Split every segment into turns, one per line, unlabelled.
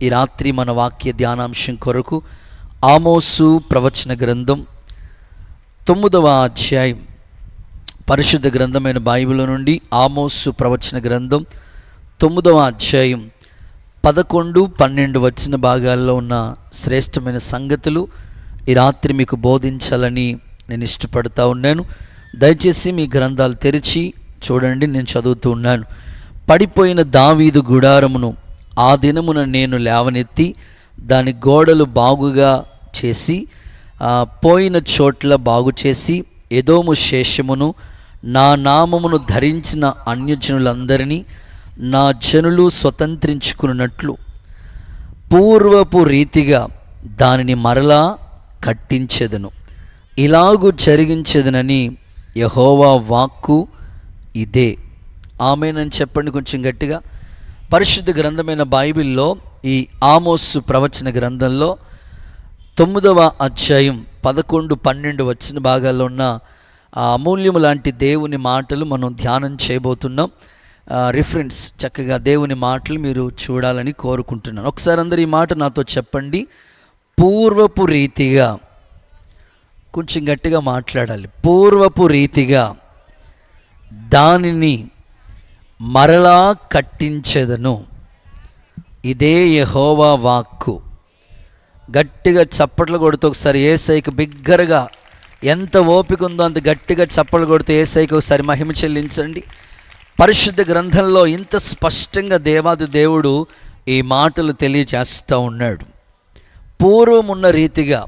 ఈ రాత్రి మన వాక్య ధ్యానాంశం కొరకు ఆమోసు ప్రవచన గ్రంథం 9వ అధ్యాయం, పరిశుద్ధ గ్రంథమైన బైబిల్ నుండి ఆమోసు ప్రవచన గ్రంథం 9వ అధ్యాయం 11, 12 వచ్చిన భాగాల్లో ఉన్న శ్రేష్టమైన సంగతులు ఈ రాత్రి మీకు బోధించాలని నేను ఇష్టపడుతూ ఉన్నాను. దయచేసి మీ గ్రంథాలు తెరిచి చూడండి. నేను చదువుతూ ఉన్నాను. పడిపోయిన దావీదు గుడారమును ఆ దినమున నేను లేవనెత్తి దాని గోడలు బాగుగా చేసి పోయిన చోట్ల బాగు చేసి ఎదోము శేషమును నా నామమును ధరించిన అన్యజనులందరినీ నా జనులు స్వతంత్రించుకున్నట్లు పూర్వపు రీతిగా దానిని మరలా కట్టించెదను, ఇలాగు జరిగించెదనని యెహోవా వాక్కు ఇదే. ఆమేనని చెప్పండి కొంచెం గట్టిగా. పరిశుద్ధ గ్రంథమైన బైబిల్లో ఈ ఆమోసు ప్రవచన గ్రంథంలో 9వ అధ్యాయం 11, 12 వచ్చిన భాగాల్లో ఉన్న అమూల్యము లాంటి దేవుని మాటలు మనం ధ్యానం చేయబోతున్నాం. రిఫరెన్స్ చక్కగా దేవుని మాటలు మీరు చూడాలని కోరుకుంటున్నాను. ఒకసారి అందరు ఈ మాట నాతో చెప్పండి. పూర్వపు రీతిగా, కొంచెం గట్టిగా మాట్లాడాలి. పూర్వపు రీతిగా దానిని మరలా కట్టించెదను, ఇదే యెహోవా వాక్కు. గట్టిగా చప్పట్లు కొడుతూ ఒకసారి యేసయ్యకి బిగ్గరగా, ఎంత ఓపిక ఉందో అంత గట్టిగా చప్పట్లు కొడుతూ యేసయ్యకి ఒకసారి మహిమ చెల్లించండి. పరిశుద్ధ గ్రంథంలో ఇంత స్పష్టంగా దేవాది దేవుడు ఈ మాటలు తెలియజేస్తూ ఉన్నాడు. పూర్వం ఉన్న రీతిగా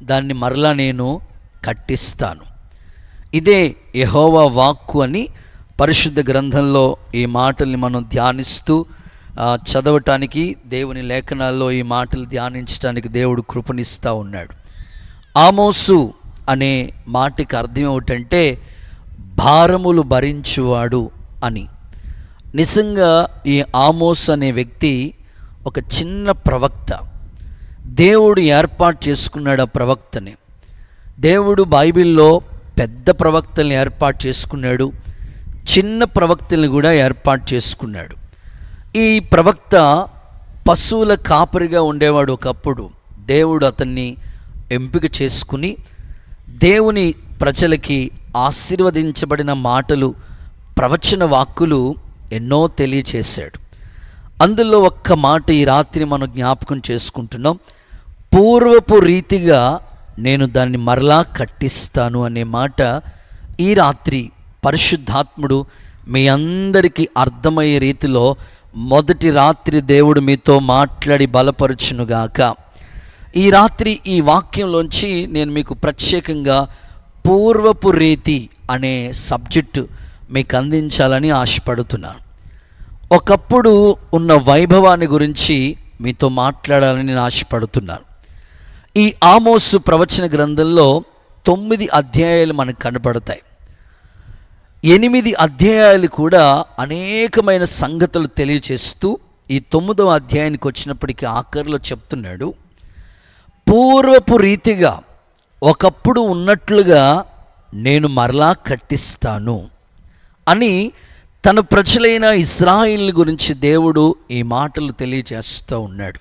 దాన్ని మరలా నేను కట్టిస్తాను, ఇదే యెహోవా వాక్కు అని పరిశుద్ధ గ్రంథంలో ఈ మాటల్ని మనం ధ్యానిస్తూ చదవటానికి, దేవుని లేఖనాల్లో ఈ మాటలు ధ్యానించడానికి దేవుడు కృపనిస్తూ ఉన్నాడు. ఆమోసు అనే మాటకి అర్థం ఏమిటంటే భారములు భరించువాడు అని. నిజంగా ఈ ఆమోసు అనే వ్యక్తి ఒక చిన్న ప్రవక్త. దేవుడు ఏర్పాటు చేసుకున్నాడు ఆ ప్రవక్తని. దేవుడు బైబిల్లో పెద్ద ప్రవక్తల్ని ఏర్పాటు చేసుకున్నాడు, చిన్న ప్రవక్తల్ని కూడా ఏర్పాటు చేసుకున్నాడు. ఈ ప్రవక్త పశువుల కాపరిగా ఉండేవాడు ఒకప్పుడు. దేవుడు అతన్ని ఎంపిక చేసుకుని దేవుని ప్రజలకి ఆశీర్వదించబడిన మాటలు, ప్రవచన వాక్కులు ఎన్నో తెలియచేశాడు. అందులో ఒక్క మాట ఈ రాత్రి మనం జ్ఞాపకం చేసుకుంటున్నాం. పూర్వపు రీతిగా నేను దాన్ని మరలా కట్టిస్తాను అనే మాట ఈ రాత్రి పరిశుద్ధాత్ముడు మీ అందరికీ అర్థమయ్యే రీతిలో మొదటి రాత్రి దేవుడు మీతో మాట్లాడి బలపరచునుగాక. ఈ రాత్రి ఈ వాక్యంలోంచి నేను మీకు ప్రత్యేకంగా పూర్వపు రీతి అనే సబ్జెక్టు మీకు అందించాలని ఆశపడుతున్నాను. ఒకప్పుడు ఉన్న వైభవాన్ని గురించి మీతో మాట్లాడాలని నేను ఆశపడుతున్నాను. ఈ ఆమోసు ప్రవచన గ్రంథంలో 9 అధ్యాయాలు మనకు కనపడతాయి. 8 అధ్యాయాలు కూడా అనేకమైన సంగతులు తెలియచేస్తూ ఈ 9వ అధ్యాయానికి వచ్చినప్పటికీ ఆఖరిలో చెప్తున్నాడు, పూర్వపు రీతిగా ఒకప్పుడు ఉన్నట్లుగా నేను మరలా కట్టిస్తాను అని తన ప్రజలైన ఇశ్రాయేల్ గురించి దేవుడు ఈ మాటలు తెలియజేస్తూ ఉన్నాడు.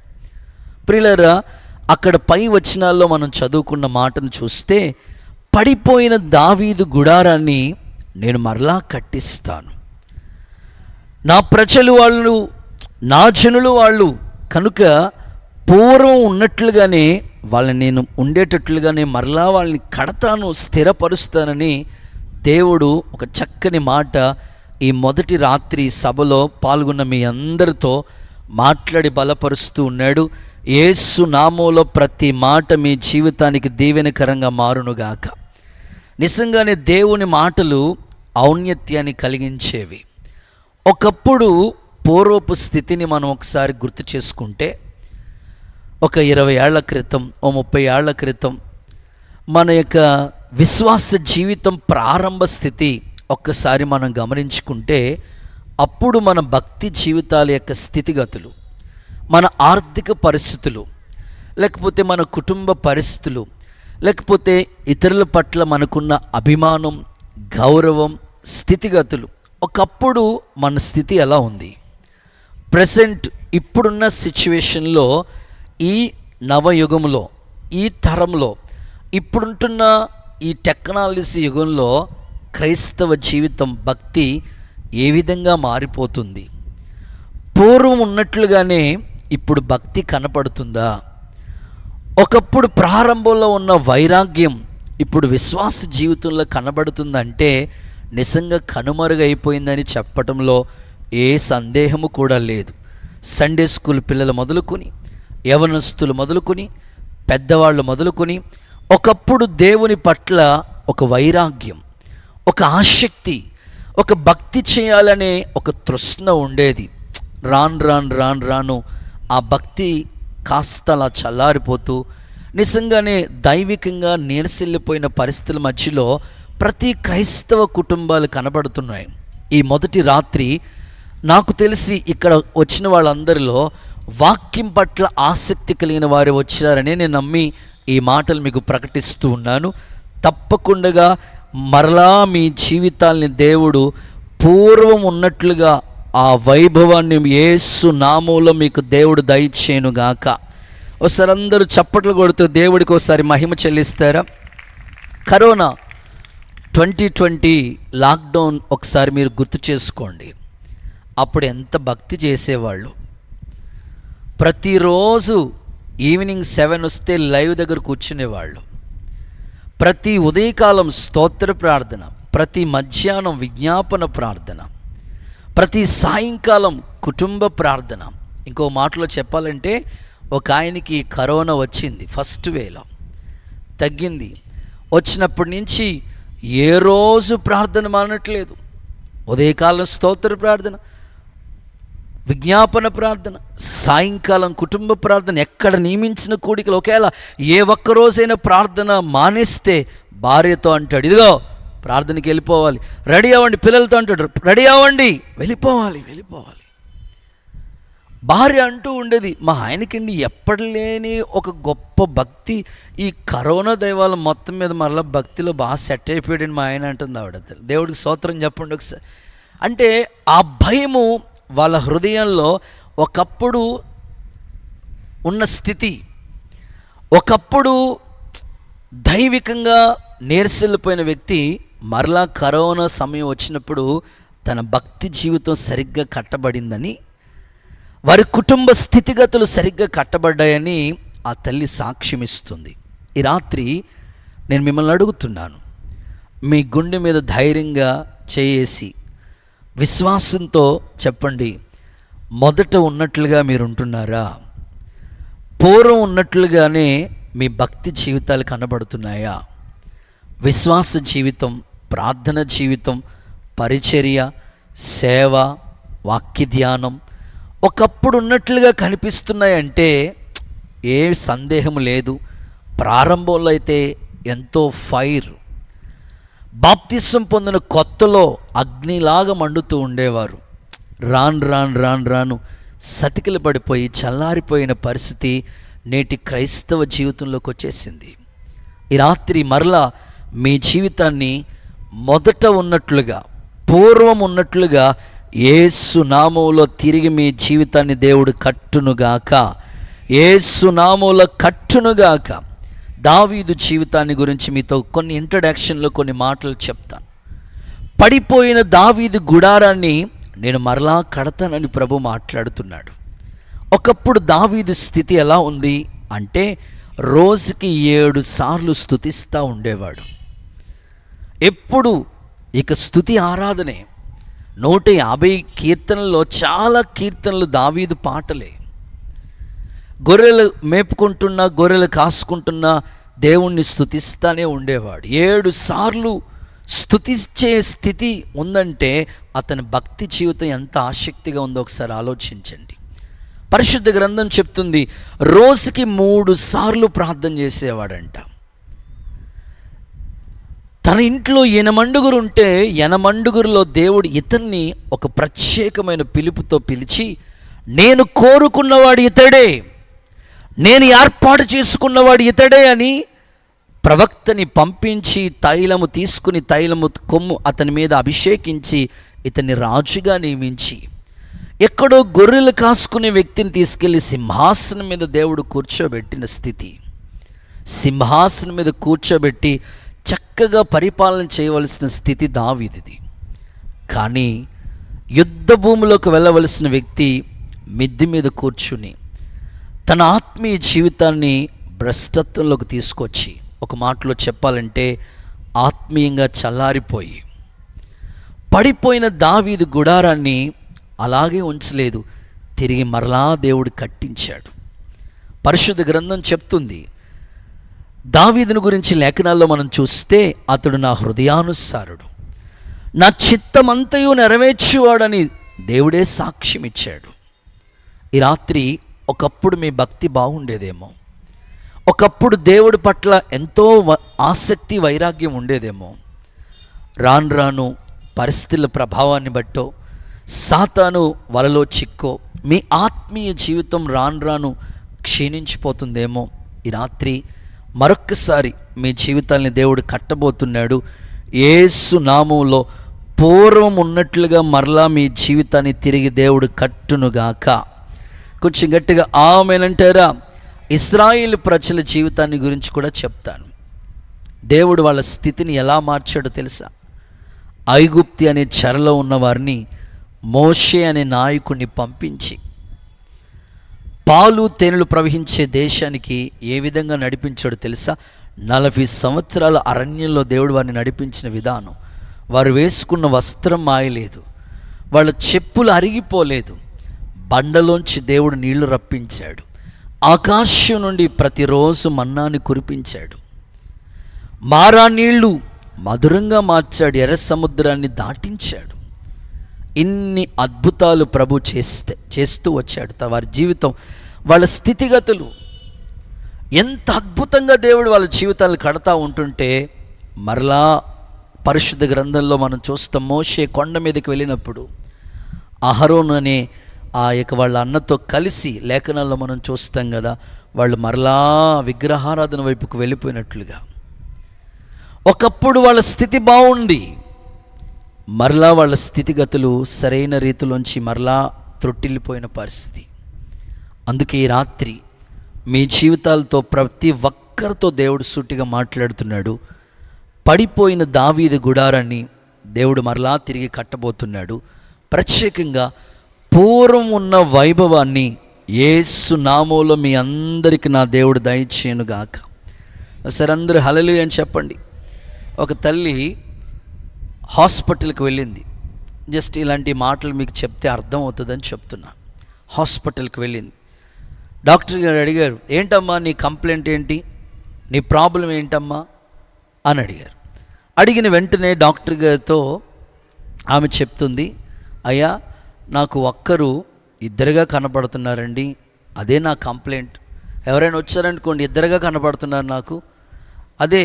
ప్రియులారా, అక్కడ పై వచనాల్లో మనం చదువుకున్న మాటను చూస్తే, పడిపోయిన దావీదు గుడారాన్ని నేను మరలా కట్టిస్తాను. నా ప్రజలు వాళ్ళు, నా జనులు వాళ్ళు కనుక పూర్వం ఉన్నట్లుగానే వాళ్ళని నేను ఉండేటట్లుగానే మరలా వాళ్ళని కడతాను, స్థిరపరుస్తానని దేవుడు ఒక చక్కని మాట ఈ మొదటి రాత్రి సభలో పాల్గొన్న మీ అందరితో మాట్లాడి బలపరుస్తూ ఉన్నాడు. యేసు నామములో ప్రతి మాట మీ జీవితానికి దీవెనకరంగా మారునుగాక. నిజంగానే దేవుని మాటలు ఔన్నత్యాన్ని కలిగించేవి. ఒకప్పుడు పూర్వపు స్థితిని మనం ఒకసారి గుర్తు చేసుకుంటే, ఒక 20 ఏళ్ల క్రితం, 30 ఏళ్ల క్రితం మన యొక్క విశ్వాస జీవితం ప్రారంభ స్థితి ఒక్కసారి మనం గమనించుకుంటే, అప్పుడు మన భక్తి జీవితాల యొక్క స్థితిగతులు, మన ఆర్థిక పరిస్థితులు, లేకపోతే మన కుటుంబ పరిస్థితులు, లేకపోతే ఇతరుల పట్ల మనకున్న అభిమానం, గౌరవం, స్థితిగతులు, ఒకప్పుడు మన స్థితి ఎలా ఉంది? ప్రెసెంట్ ఇప్పుడున్న సిచ్యువేషన్లో, ఈ నవయుగంలో, ఈ తరంలో, ఇప్పుడుంటున్న ఈ టెక్నాలజీ యుగంలో క్రైస్తవ జీవితం, భక్తి ఏ విధంగా మారిపోతుంది? పూర్వం ఉన్నట్లుగానే ఇప్పుడు భక్తి కనపడుతుందా? ఒకప్పుడు ప్రారంభంలో ఉన్న వైరాగ్యం ఇప్పుడు విశ్వాస జీవితంలో కనబడుతుందంటే నిజంగా కనుమరుగైపోయిందని చెప్పటంలో ఏ సందేహము కూడా లేదు. సండే స్కూల్ పిల్లలు మొదలుకొని, యవనస్తులు మొదలుకొని, పెద్దవాళ్ళు మొదలుకొని, ఒకప్పుడు దేవుని పట్ల ఒక వైరాగ్యం, ఒక ఆసక్తి, ఒక భక్తి చేయాలనే ఒక తృష్ణ ఉండేది. రాను ఆ భక్తి కాస్త అలా చల్లారిపోతూ నిజంగానే దైవికంగా నీరసిల్లిపోయిన పరిస్థితుల మధ్యలో ప్రతి క్రైస్తవ కుటుంబాలు కనబడుతున్నాయి. ఈ మొదటి రాత్రి నాకు తెలిసి ఇక్కడ వచ్చిన వాళ్ళందరిలో వాక్యం పట్ల ఆసక్తి కలిగిన వారు వచ్చారని నేను నమ్మి ఈ మాటలు మీకు ప్రకటిస్తూ ఉన్నాను. తప్పకుండా మరలా మీ జీవితాల్ని దేవుడు పూర్వం ఉన్నట్లుగా ఆ వైభవాన్ని యేసు నామములో మీకు దేవుడు దయచేయునుగాక. ఒకసారి అందరూ చప్పట్లు కొడుతూ దేవుడికి ఒకసారి మహిమ చెల్లిస్తారా? కరోనా 2020 లాక్డౌన్ ఒకసారి మీరు గుర్తు చేసుకోండి. అప్పుడు ఎంత భక్తి చేసేవాళ్ళు. ప్రతిరోజు ఈవినింగ్ 7 వస్తే లైవ్ దగ్గర కూర్చునేవాళ్ళు. ప్రతి ఉదయకాలం స్తోత్ర ప్రార్థన, ప్రతి మధ్యాహ్నం విజ్ఞాపన ప్రార్థన, ప్రతి సాయంకాలం కుటుంబ ప్రార్థన. ఇంకో మాటలో చెప్పాలంటే ఒక ఆయనకి కరోనా వచ్చింది, ఫస్ట్ వేలో తగ్గింది. వచ్చినప్పటి నుంచి ఏ రోజు ప్రార్థన మానట్లేదు. ఉదయకాలం స్తోత్ర ప్రార్థన, విజ్ఞాపన ప్రార్థన, సాయంకాలం కుటుంబ ప్రార్థన. ఎక్కడ నియమించిన కూడికలు ఒకేలా ఏ ఒక్కరోజైనా ప్రార్థన మానేస్తే భార్యతో అంటాడు, ఇదిగో ప్రార్థనకి వెళ్ళిపోవాలి, రెడీ అవ్వండి. పిల్లలతో అంటాడు, రెడీ అవ్వండి, వెళ్ళిపోవాలి. భార్య అంటూ ఉండేది, మా ఆయనకండి ఎప్పటి లేని ఒక గొప్ప భక్తి. ఈ కరోనా దైవాల మొత్తం మీద మరలా భక్తిలో బాగా సెట్ అయిపోయాడని మా ఆయన అంటుంది. ఆవిడ దేవుడికి స్తోత్రం చెప్పండి ఒకసారి. అంటే ఆ భయము వాళ్ళ హృదయంలో ఒకప్పుడు ఉన్న స్థితి, ఒకప్పుడు దైవికంగా నీరసిల్లిపోయిన వ్యక్తి మరలా కరోనా సమయం వచ్చినప్పుడు తన భక్తి జీవితం సరిగ్గా కట్టబడిందని, వారి కుటుంబ స్థితిగతులు సరిగ్గా కట్టబడ్డాయని ఆ తల్లి సాక్ష్యమిస్తుంది. ఈ రాత్రి నేను మిమ్మల్ని అడుగుతున్నాను, మీ గుండె మీద ధైర్యంగా చేసి విశ్వాసంతో చెప్పండి, మొదట ఉన్నట్లుగా మీరు ఉంటున్నారా? పూర్వం ఉన్నట్లుగానే మీ భక్తి జీవితాలు కనబడుతున్నాయా? విశ్వాస జీవితం, ప్రార్థన జీవితం, పరిచర్య, సేవ, వాక్య ధ్యానం ఒకప్పుడు ఉన్నట్లుగా కనిపిస్తున్నాయంటే ఏ సందేహం లేదు. ప్రారంభంలో అయితే ఎంతో ఫైర్, బాప్తిసం పొందిన కొత్తలో అగ్నిలాగా మండుతూ ఉండేవారు. రాను సతికిలు పడిపోయి చల్లారిపోయిన పరిస్థితి నేటి క్రైస్తవ జీవితంలోకి వచ్చేసింది. ఈ రాత్రి మరలా మీ జీవితాన్ని మొదట ఉన్నట్లుగా, పూర్వం ఉన్నట్లుగా యేసు నామములో తిరిగి మీ జీవితాన్ని దేవుడు కట్టునుగాక. యేసు నామములో కట్టునుగాక. దావీదు జీవితాన్ని గురించి మీతో కొన్ని ఇంట్రడక్షన్లో కొన్ని మాటలు చెప్తాను. పడిపోయిన దావీదు గుడారాన్ని నేను మరలా కడతానని ప్రభు మాట్లాడుతున్నాడు. ఒకప్పుడు దావీదు స్థితి ఎలా ఉంది అంటే రోజుకి 7 సార్లు స్తుతిస్తూ ఉండేవాడు. ఎప్పుడు ఇక స్తుతి ఆరాధనే. 150 కీర్తనల్లో చాలా కీర్తనలు దావీదు పాటలే. గొర్రెలు మేపుకుంటున్నా, గొర్రెలు కాసుకుంటున్నా దేవుణ్ణి స్తుతిస్తూనే ఉండేవాడు. 7 సార్లు స్తుతించే స్థితి ఉందంటే అతని భక్తి జీవితం ఎంత ఆసక్తిగా ఉందో ఒకసారి ఆలోచించండి. పరిశుద్ధ గ్రంథం చెప్తుంది, రోజుకి 3 సార్లు ప్రార్థన చేసేవాడంట. తన ఇంట్లో 8 ఉంటే 8 దేవుడు ఇతన్ని ఒక ప్రత్యేకమైన పిలుపుతో పిలిచి, నేను కోరుకున్నవాడు ఇతడే, నేను ఏర్పాటు చేసుకున్నవాడు ఇతడే అని ప్రవక్తని పంపించి తైలము తీసుకుని, తైలము కొమ్ము అతని మీద అభిషేకించి ఇతన్ని రాజుగా నియమించి, ఎక్కడో గొర్రెలు కాసుకునే వ్యక్తిని తీసుకెళ్ళి సింహాసనం మీద దేవుడు కూర్చోబెట్టిన స్థితి, సింహాసనం మీద కూర్చోబెట్టి చక్కగా పరిపాలన చేయవలసిన స్థితి దావీదుది. కానీ యుద్ధ భూమిలోకి వెళ్ళవలసిన వ్యక్తి మిద్ది మీద కూర్చుని తన ఆత్మీయ జీవితాన్ని భ్రష్టత్వంలోకి తీసుకొచ్చి, ఒక మాటలో చెప్పాలంటే ఆత్మీయంగా చల్లారిపోయి పడిపోయిన దావీదు గుడారాన్ని అలాగే ఉంచలేదు, తిరిగి మరలా దేవుడు కట్టించాడు. పరిశుద్ధ గ్రంథం చెప్తుంది, దావీదుని గురించి లేఖనాల్లో మనం చూస్తే అతడు నా హృదయానుసారుడు, నా చిత్తమంతయు నెరవేర్చువాడని దేవుడే సాక్ష్యం ఇచ్చాడు. ఈ రాత్రి ఒకప్పుడు మీ భక్తి బాగుండేదేమో, ఒకప్పుడు దేవుడి పట్ల ఎంతో ఆసక్తి వైరాగ్యం ఉండేదేమో. రాను రాను పరిస్థితుల ప్రభావాన్ని బట్టో, సాతాను వలలో చిక్కో మీ ఆత్మీయ జీవితం రాను రాను క్షీణించిపోతుందేమో. ఈ రాత్రి మరొక్కసారి మీ జీవితాన్ని దేవుడు కట్టబోతున్నాడు. యేసు నామములో పూర్వం ఉన్నట్లుగా మరలా మీ జీవితాన్ని తిరిగి దేవుడు కట్టునుగాక. కొంచెం గట్టిగా ఆమేనంటారా? ఇశ్రాయేలు ప్రజల జీవితాన్ని గురించి కూడా చెప్తాను. దేవుడు వాళ్ళ స్థితిని ఎలా మార్చాడో తెలుసా? ఐగుప్తి అనే చెరలో ఉన్న వారిని మోషే అనే నాయకుడిని పంపించి పాలు తేనెలు ప్రవహించే దేశానికి ఏ విధంగా నడిపించాడో తెలుసా? 40 సంవత్సరాల అరణ్యంలో దేవుడు వారిని నడిపించిన విధానం, వారు వేసుకున్న వస్త్రం మాయలేదు, వాళ్ళ చెప్పులు అరిగిపోలేదు, బండలోంచి దేవుడు నీళ్లు రప్పించాడు, ఆకాశం నుండి ప్రతిరోజు మన్నాని కురిపించాడు, మారా నీళ్లు మధురంగా మార్చాడు, ఎర్ర సముద్రాన్ని దాటించాడు. ఇన్ని అద్భుతాలు ప్రభు చేస్తూ వచ్చాడు. వారి జీవితం, వాళ్ళ స్థితిగతులు ఎంత అద్భుతంగా దేవుడు వాళ్ళ జీవితాలు కడతా ఉంటుంటే, మరలా పరిశుద్ధ గ్రంథంలో మనం చూస్తాం, మోషే కొండ మీదకి వెళ్ళినప్పుడు అహరోను అనే ఆ యొక్క వాళ్ళ అన్నతో కలిసి లేఖనాల్లో మనం చూస్తాం కదా, వాళ్ళు మరలా విగ్రహారాధన వైపుకు వెళ్ళిపోయినట్లుగా. ఒకప్పుడు వాళ్ళ స్థితి బాగుంది, మరలా వాళ్ళ స్థితిగతులు సరైన రీతిలోంచి మరలా త్రొట్టిల్లిపోయిన పరిస్థితి. అందుకే ఈ రాత్రి మీ జీవితాలతో ప్రతి ఒక్కరితో దేవుడు సూటిగా మాట్లాడుతున్నాడు. పడిపోయిన దావీదు గుడారాన్ని దేవుడు మరలా తిరిగి కట్టబోతున్నాడు. ప్రత్యేకంగా పూర్వం ఉన్న వైభవాన్ని యేసు నామములో మీ అందరికీ నా దేవుడు దయచేయునుగాక. సరే, అందరూ హల్లెలూయా అని చెప్పండి. ఒక తల్లి హాస్పిటల్కి వెళ్ళింది. జస్ట్ ఇలాంటి మాటలు మీకు చెప్తే అర్థం అవుతుందని చెప్తున్నా. హాస్పిటల్కి వెళ్ళింది. డాక్టర్ గారు అడిగారు, ఏంటమ్మా నీ కంప్లైంట్ ఏంటి, నీ ప్రాబ్లం ఏంటమ్మా అని అడిగారు. అడిగిన వెంటనే డాక్టర్ గారితో ఆమె చెప్తుంది, అయ్యా నాకు ఒక్కరు ఇద్దరుగా కనపడుతున్నారండి, అదే నా కంప్లైంట్. ఎవరైనా వచ్చారనుకోండి, ఇద్దరుగా కనపడుతున్నారు నాకు, అదే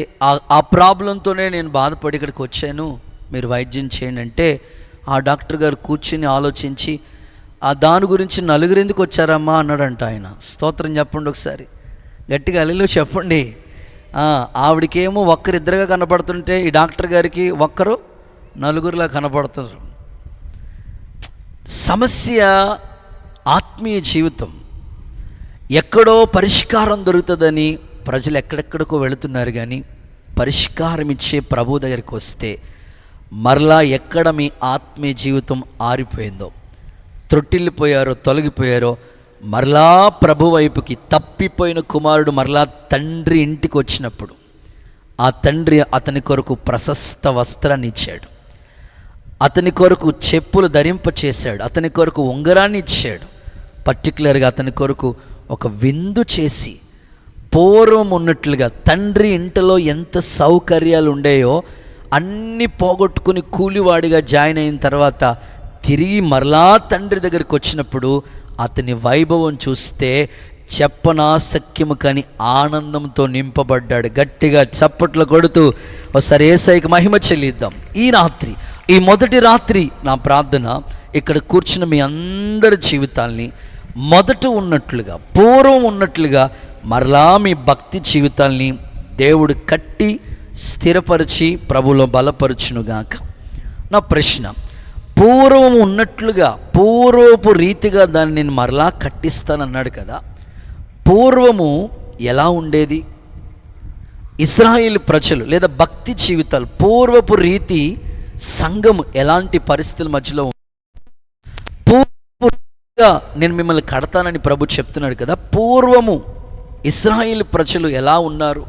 ఆ ప్రాబ్లంతోనే నేను బాధపడి ఇక్కడికి వచ్చాను, మీరు వైద్యం చేయండి అంటే, ఆ డాక్టర్ గారు కూర్చుని ఆలోచించి, దాని గురించి నలుగురు ఎందుకు వచ్చారమ్మా అన్నాడంట ఆయన. స్తోత్రం చెప్పండి ఒకసారి గట్టిగా, హల్లెలూయా చెప్పండి. ఆవిడకేమో ఒక్కరిద్దరుగా కనపడుతుంటే, ఈ డాక్టర్ గారికి ఒక్కరు నలుగురులా కనపడుతున్నారు. సమస్య ఆత్మీయ జీవితం. ఎక్కడో పరిష్కారం దొరుకుతుందని ప్రజలు ఎక్కడెక్కడికో వెళుతున్నారు, కానీ పరిష్కారం ఇచ్చే ప్రభు దగ్గరికి వస్తే మరలా ఎక్కడ మీ ఆత్మీయ జీవితం ఆరిపోయిందో, త్రొట్టిల్లిపోయారో, తొలగిపోయారో, మరలా ప్రభు వైపుకి తప్పిపోయిన కుమారుడు మరలా తండ్రి ఇంటికి వచ్చినప్పుడు ఆ తండ్రి అతని కొరకు ప్రశస్త వస్త్రాన్ని ఇచ్చాడు, అతని కొరకు చెప్పులు ధరింపచేశాడు, అతని కొరకు ఉంగరాన్ని ఇచ్చాడు. పర్టికులర్గా అతని కొరకు ఒక విందు చేసి, పూర్వం ఉన్నట్లుగా తండ్రి ఇంటిలో ఎంత సౌకర్యాలు ఉండేయో అన్నీ పోగొట్టుకుని కూలివాడిగా జాయిన్ అయిన తర్వాత తిరిగి మరలా తండ్రి దగ్గరికి వచ్చినప్పుడు అతని వైభవం చూస్తే చెప్పనాశక్యము కాని ఆనందంతో నింపబడ్డాడు. గట్టిగా చప్పట్లు కొడుతూ ఒకసారి యేసయ్యకి మహిమ చెల్లిద్దాం. ఈ రాత్రి, ఈ మొదటి రాత్రి నా ప్రార్థన, ఇక్కడ కూర్చున్న మీ అందరి జీవితాల్ని మొదట ఉన్నట్లుగా, పూర్వం ఉన్నట్లుగా మరలా మీ భక్తి జీవితాల్ని దేవుడు కట్టి స్థిరపరిచి ప్రభులో బలపరచునుగాక. నా ప్రశ్న, పూర్వం ఉన్నట్లుగా పూర్వపు రీతిగా దాన్ని నేను మరలా కట్టిస్తానన్నాడు కదా. పూర్వము ఎలా ఉండేది? ఇశ్రాయేలు ప్రజలు లేదా భక్తి జీవితాలు పూర్వపు రీతి సంఘం ఎలాంటి పరిస్థితుల మధ్యలో పూర్వగా నేను మిమ్మల్ని కడతానని ప్రభు చెప్తున్నాడు కదా. పూర్వము ఇశ్రాయేలు ప్రజలు ఎలా ఉన్నారు,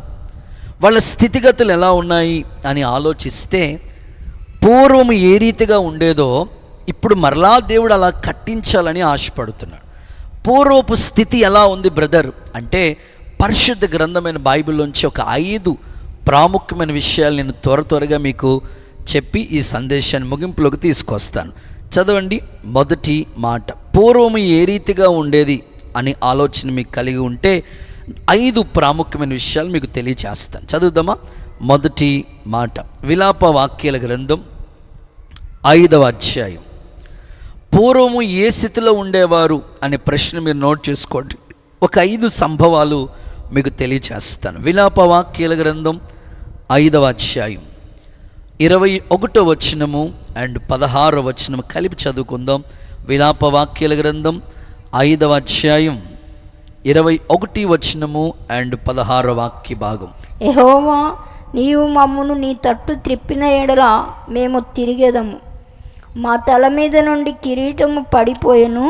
వాళ్ళ స్థితిగతులు ఎలా ఉన్నాయి అని ఆలోచిస్తే పూర్వము ఏ రీతిగా ఉండేదో ఇప్పుడు మరలా దేవుడు అలా కట్టించాలని ఆశపడుతున్నాడు. పూర్వపు స్థితి ఎలా ఉంది బ్రదర్ అంటే, పరిశుద్ధ గ్రంథమైన బైబిల్లోంచి ఒక 5 ప్రాముఖ్యమైన విషయాలు నేను త్వరగా మీకు చెప్పి ఈ సందేశాన్ని ముగింపులోకి తీసుకొస్తాను. చదవండి. మొదటి మాట, పూర్వము ఏ రీతిగా ఉండేది అని ఆలోచన మీకు కలిగి ఉంటే 5 ప్రాముఖ్యమైన విషయాలు మీకు తెలియచేస్తాను. చదువుదామా? మొదటి మాట, విలాప వాక్యాల గ్రంథం 5వ అధ్యాయం. పూర్వము ఏ స్థితిలో ఉండేవారు అనే ప్రశ్న మీరు నోట్ చేసుకోండి. ఒక 5 సంభవాలు మీకు తెలియచేస్తాను. విలాప వాక్యాల గ్రంథం 5వ అధ్యాయం 21వ వచనము అండ్ 16వ వచనము కలిపి చదువుకుందాం. విలాప వాక్యాల గ్రంథం 5వ అధ్యాయం 21 వచనము అండ్ 16వ వాక్య భాగం.
యెహోవా, నీవు మమ్మును నీ తట్టు త్రిప్పిన ఎడల మేము తిరిగేదము, మా తల మీద నుండి కిరీటము పడిపోయెను.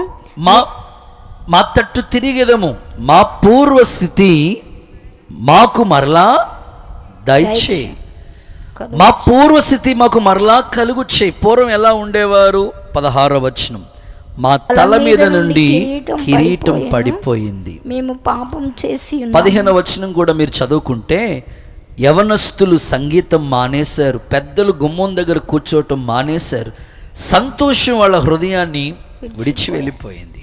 మా తట్టు తిరిగేదము, మా పూర్వస్థితి మాకు మరలా దయచేయి. మా పూర్వస్థితి మాకు మరలా కలుగు చేయి. పూర్వం ఎలా ఉండేవారు? 16వ వచనం, మా తల మీద నుండి కిరీటం పడిపోయింది,
మేము పాపం చేసి.
15వ వచనం కూడా మీరు చదువుకుంటే, యవనస్తులు సంగీతం మానేశారు, పెద్దలు గుమ్మం దగ్గర కూర్చోవటం మానేశారు, సంతోషం వాళ్ళ హృదయాన్ని విడిచి వెళ్ళిపోయింది.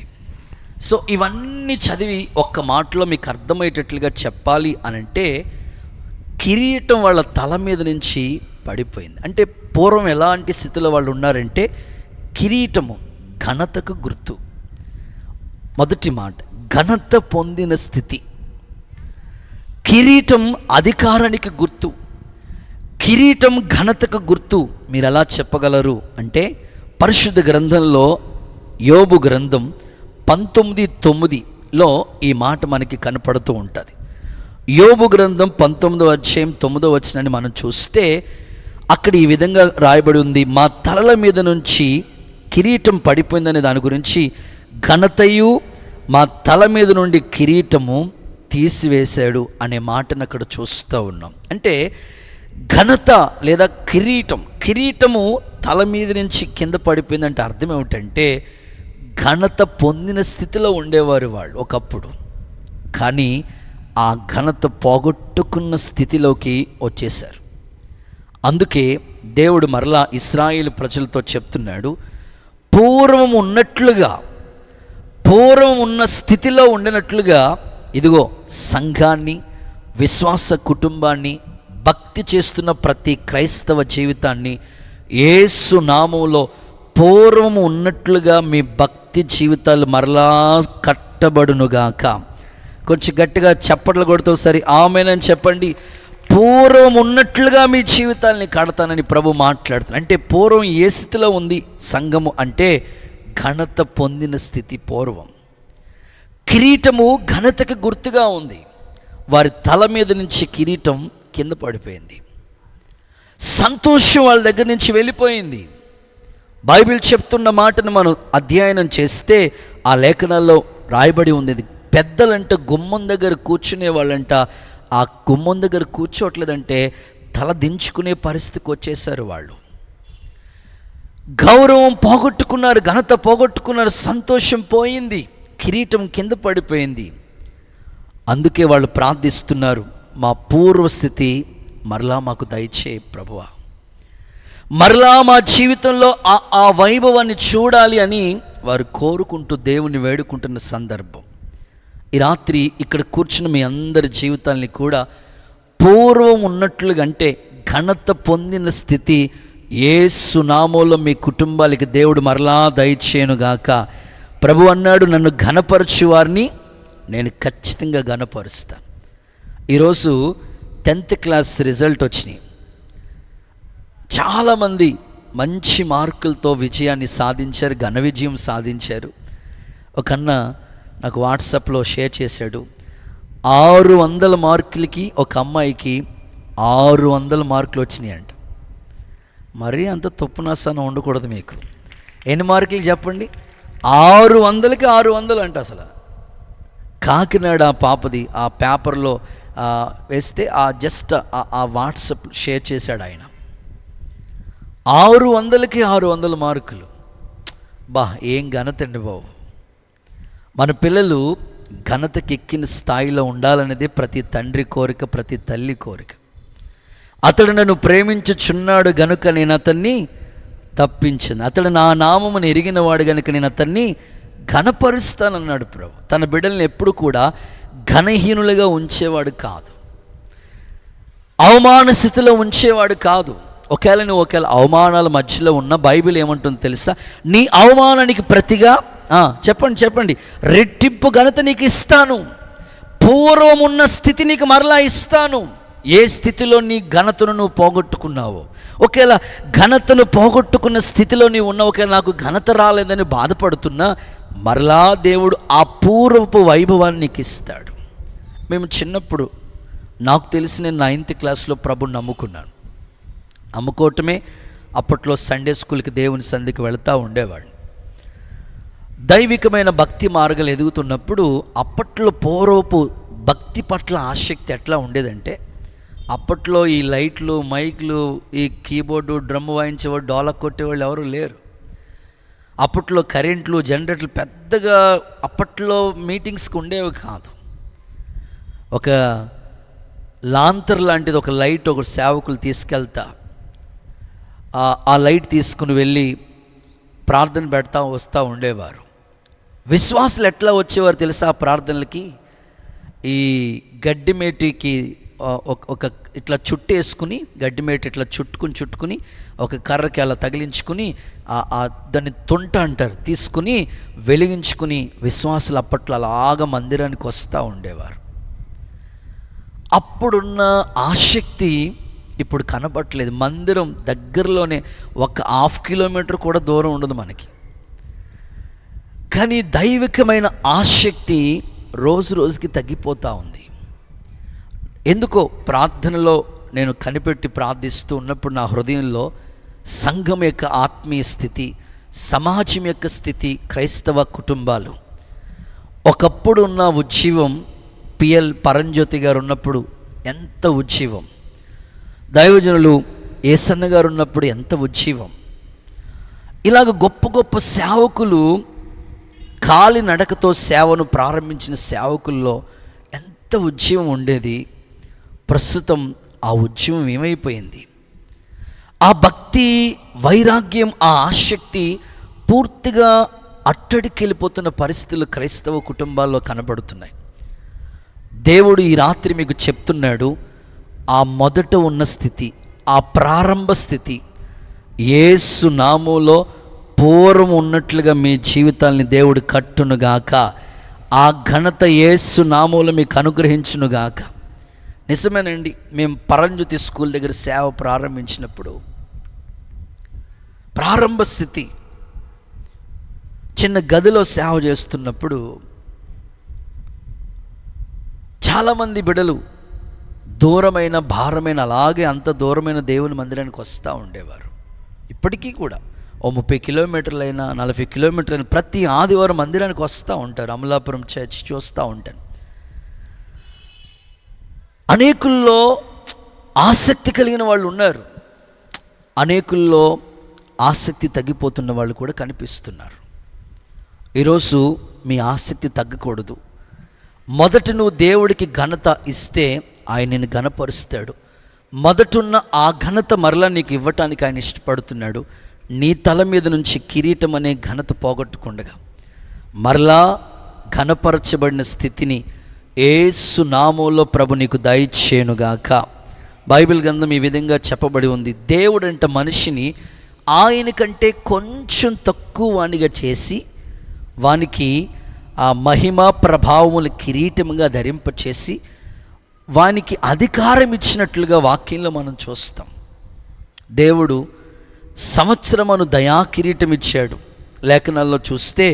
సో ఇవన్నీ చదివి ఒక్క మాటలో మీకు అర్థమయ్యేటట్లుగా చెప్పాలి అనంటే, కిరీటం వాళ్ళ తల మీద నుంచి పడిపోయింది. అంటే పూర్వం ఎలాంటి స్థితిలో వాళ్ళు ఉన్నారంటే, కిరీటము ఘనతకు గుర్తు. మొదటి మాట, ఘనత పొందిన స్థితి. కిరీటం అధికారానికి గుర్తు, కిరీటం ఘనతకు గుర్తు. మీరు ఎలా చెప్పగలరు అంటే, పరిశుద్ధ గ్రంథంలో యోబు గ్రంథం 19:9లో ఈ మాట మనకి కనపడుతూ ఉంటుంది. యోబు గ్రంథం 19వ అధ్యాయం 9వ వచనాన్ని మనం చూస్తే అక్కడ ఈ విధంగా రాయబడి ఉంది, మా తలల మీద నుంచి కిరీటం పడిపోయిందనే దాని గురించి, ఘనతయు మా తల మీద నుండి కిరీటము తీసివేశాడు అనే మాటను అక్కడ చూస్తూ ఉన్నాం. అంటే ఘనత లేదా కిరీటము తల మీద నుంచి కింద పడిపోయిందంటే అర్థం ఏమిటంటే, ఘనత పొందిన స్థితిలో ఉండేవారు వాళ్ళు ఒకప్పుడు, కానీ ఆ ఘనత పోగొట్టుకున్న స్థితిలోకి వచ్చేశారు. అందుకే దేవుడు మరలా ఇశ్రాయేలు ప్రజలతో చెప్తున్నాడు, పూర్వం ఉన్న స్థితిలో ఉండినట్లుగా ఇదిగో సంఘాన్ని, విశ్వాస కుటుంబాన్ని, భక్తి చేస్తున్న ప్రతి క్రైస్తవ జీవితాన్ని యేసు నామములో పూర్వము ఉన్నట్లుగా మీ భక్తి జీవితాలు మరలా కట్టబడునుగాక. కొంచెం గట్టిగా చప్పట్లు కొడుతూ సరి ఆమేనని చెప్పండి. పూర్వం ఉన్నట్లుగా మీ జీవితాలని కడతానని ప్రభు మాట్లాడుతున్నాడు. అంటే పూర్వం ఏ స్థితిలో ఉంది సంఘము అంటే, ఘనత పొందిన స్థితి పూర్వం. కిరీటము ఘనతకి గుర్తుగా ఉంది. వారి తల మీద నుంచి కిరీటం కింద పడిపోయింది. సంతోషం వాళ్ళ దగ్గర నుంచి వెళ్ళిపోయింది. బైబిల్ చెప్తున్న మాటను మనం అధ్యయనం చేస్తే ఆ లేఖనాల్లో రాయబడి ఉంది, పెద్దలంట గుమ్మం దగ్గర కూర్చునే వాళ్ళంట ఆ గుమ్మం దగ్గర కూర్చోట్లేదంటే తల దించుకునే పరిస్థితికి వచ్చేసారు. వాళ్ళు గౌరవం పోగొట్టుకున్నారు, ఘనత పోగొట్టుకున్నారు, సంతోషం పోయింది, కిరీటం కింద పడిపోయింది. అందుకే వాళ్ళు ప్రార్థిస్తున్నారు, మా పూర్వస్థితి మరలా మాకు దయచేయి ప్రభువా, మరలా మా జీవితంలో ఆ వైభవాన్ని చూడాలి అని వారు కోరుకుంటూ దేవుని వేడుకుంటున్న సందర్భం. ఈ రాత్రి ఇక్కడ కూర్చున్న మీ అందరి జీవితాల్ని కూడా పూర్వం ఉన్నట్లుగా, అంటే ఘనత పొందిన స్థితి యేసు నామములో మీ కుటుంబాలకి దేవుడు మరలా దయచేయునుగాక. ప్రభు అన్నాడు, నన్ను ఘనపరచు వారిని నేను ఖచ్చితంగా ఘనపరుస్తాను. ఈరోజు 10th క్లాస్ రిజల్ట్ వచ్చినాయి. చాలామంది మంచి మార్కులతో విజయాన్ని సాధించారు, ఘన విజయం సాధించారు. ఒక అన్న నాకు వాట్సాప్లో షేర్ చేశాడు, 600 మార్కులకి ఒక అమ్మాయికి 600 మార్కులు వచ్చినాయి అంట. మరీ అంత తప్పునసానం ఉండకూడదు మీకు. ఎన్ని మార్కులు చెప్పండి? 600కి 600 అంట. అసలు కాకినాడ పాపది ఆ పేపర్లో వేస్తే జస్ట్ ఆ వాట్సాప్ షేర్ చేశాడు ఆయన. 600కి 600 మార్కులు. ఏం ఘనత అండి బాబు. మన పిల్లలు ఘనతకి ఎక్కిన స్థాయిలో ఉండాలనేది ప్రతి తండ్రి కోరిక, ప్రతి తల్లి కోరిక. అతడు నన్ను ప్రేమించుచున్నాడు గనుక నేను అతన్ని తప్పించింది, అతడు నా నామమును ఎరిగినవాడు గనుక నేను అతన్ని ఘనపరుస్తానన్నాడు ప్రభు. తన బిడ్డల్ని ఎప్పుడు కూడా ఘనహీనులుగా ఉంచేవాడు కాదు, అవమాన స్థితిలో ఉంచేవాడు కాదు. ఒకవేళ అవమానాల మధ్యలో ఉన్న బైబిల్ ఏమంటుందో తెలుసా? నీ అవమానానికి ప్రతిగా చెప్పండి రెట్టింపు ఘనత నీకు ఇస్తాను, పూర్వం ఉన్న స్థితి నీకు మరలా ఇస్తాను. ఏ స్థితిలో నీ ఘనతను నువ్వు పోగొట్టుకున్నావో, ఒకవేళ ఘనతను పోగొట్టుకున్న స్థితిలో నీవు ఉన్నావు, ఒకవేళ నాకు ఘనత రాలేదని బాధపడుతున్నా, మరలా దేవుడు ఆ పూర్వపు వైభవాన్ని నీకు ఇస్తాడు. మేము చిన్నప్పుడు, నాకు తెలిసి నేను 9th క్లాస్లో ప్రభుని నమ్ముకున్నాను. నమ్ముకోవటమే అప్పట్లో సండే స్కూల్కి దేవుని సంధికి వెళుతూ ఉండేవాడిని. దైవికమైన భక్తి మార్గాలు ఎదుగుతున్నప్పుడు అప్పట్లో పూర్వపు భక్తి పట్ల ఆసక్తి ఎట్లా ఉండేదంటే, అప్పట్లో ఈ లైట్లు, మైక్లు, ఈ కీబోర్డు, డ్రమ్ వాయించేవాడు, డోలక్ కొట్టేవాళ్ళు ఎవరు లేరు. అప్పట్లో కరెంట్లు, జనరేటర్లు పెద్దగా అప్పట్లో మీటింగ్స్కి ఉండేవి కాదు. ఒక లాంతర్ లాంటిది ఒక లైట్ ఒక సేవకులు తీసుకెళ్తా, ఆ లైట్ తీసుకుని వెళ్ళి ప్రార్థన పెడతా వస్తూ ఉండేవారు. విశ్వాసులు ఎట్లా వచ్చేవారు తెలుసా ఆ ప్రార్థనలకి? ఈ గడ్డిమేటికి ఒక ఇట్లా చుట్టేసుకుని, గడ్డిమేటి ఇట్లా చుట్టుకుని ఒక కర్రకి అలా తగిలించుకుని దాన్ని తొంట అంటారు, తీసుకుని వెలిగించుకుని విశ్వాసులు అప్పట్లో అలాగా మందిరానికి వస్తూ ఉండేవారు. అప్పుడున్న ఆసక్తి ఇప్పుడు కనపట్లేదు. మందిరం దగ్గరలోనే, ఒక 1/2 కిలోమీటర్ కూడా దూరం ఉండదు మనకి. కానీ దైవికమైన ఆసక్తి రోజు రోజుకి తగ్గిపోతూ ఉంది. ఎందుకో ప్రార్థనలో నేను కనిపెట్టి ప్రార్థిస్తూ ఉన్నప్పుడు నా హృదయంలో సంఘం యొక్క ఆత్మీయ స్థితి, సమాజం యొక్క స్థితి, క్రైస్తవ కుటుంబాలు ఒకప్పుడు ఉన్న ఉజ్జీవం, పిఎల్ పరంజ్యోతి గారు ఉన్నప్పుడు ఎంత ఉజ్జీవం, దైవజనులు ఏసన్న గారు ఉన్నప్పుడు ఎంత ఉజ్జీవం, ఇలాగ గొప్ప గొప్ప సేవకులు కాలి నడకతో సేవను ప్రారంభించిన సేవకుల్లో ఎంత ఉజ్జీవం ఉండేది. ప్రస్తుతం ఆ ఉద్యమం ఏమైపోయింది? ఆ భక్తి, వైరాగ్యం, ఆ ఆసక్తి పూర్తిగా అట్టడికి వెళ్ళిపోతున్న పరిస్థితులు క్రైస్తవ కుటుంబాల్లో కనబడుతున్నాయి. దేవుడు ఈ రాత్రి మీకు చెప్తున్నాడు, ఆ మొదట ఉన్న స్థితి, ఆ ప్రారంభ స్థితి యేసు నామములో పూర్వం ఉన్నట్లుగా మీ జీవితాల్ని దేవుడు కట్టునుగాక. ఆ ఘనత యేసు నామములో మీకు అనుగ్రహించునుగాక. నిజమేనండి. మేము పరంజ్యోతి స్కూల్ దగ్గర సేవ ప్రారంభించినప్పుడు ప్రారంభ స్థితి, చిన్న గదిలో సేవ చేస్తున్నప్పుడు చాలామంది బిడ్డలు దూరమైన, భారమైన, అలాగే అంత దూరమైన దేవుని మందిరానికి వస్తూ ఉండేవారు. ఇప్పటికీ కూడా 30 కిలోమీటర్లైనా 40 కిలోమీటర్లైనా ప్రతి ఆదివారం మందిరానికి వస్తూ ఉంటారు. అమలాపురం చర్చ్ చూస్తూ ఉంటాను. అనేకుల్లో ఆసక్తి కలిగిన వాళ్ళు ఉన్నారు, అనేకుల్లో ఆసక్తి తగ్గిపోతున్న వాళ్ళు కూడా కనిపిస్తున్నారు. ఈరోజు మీ ఆసక్తి తగ్గకూడదు. మొదట నువ్వు దేవుడికి ఘనత ఇస్తే ఆయన నిన్ను ఘనపరుస్తాడు. మొదటున్న ఆ ఘనత మరలా నీకు ఇవ్వటానికి ఆయన ఇష్టపడుతున్నాడు. నీ తల మీద నుంచి కిరీటం అనే ఘనత పోగొట్టుకుండగా మరలా ఘనపరచబడిన స్థితిని యేసు నామములో ప్రభు నీకు దయచేయునుగాక. బైబిల్ గ్రంథం ఈ విధంగా చెప్పబడి ఉంది. దేవుడంట మనిషిని ఆయన కంటే కొంచెం తక్కువ వానిగా చేసి వానికి ఆ మహిమ ప్రభావములు కిరీటముగా ధరింపచేసి వానికి అధికారం ఇచ్చినట్లుగా వాక్యంలో మనం చూస్తాం. దేవుడు సంవత్సరమును దయా కిరీటం ఇచ్చాడు. లేఖనాల్లో చూస్తే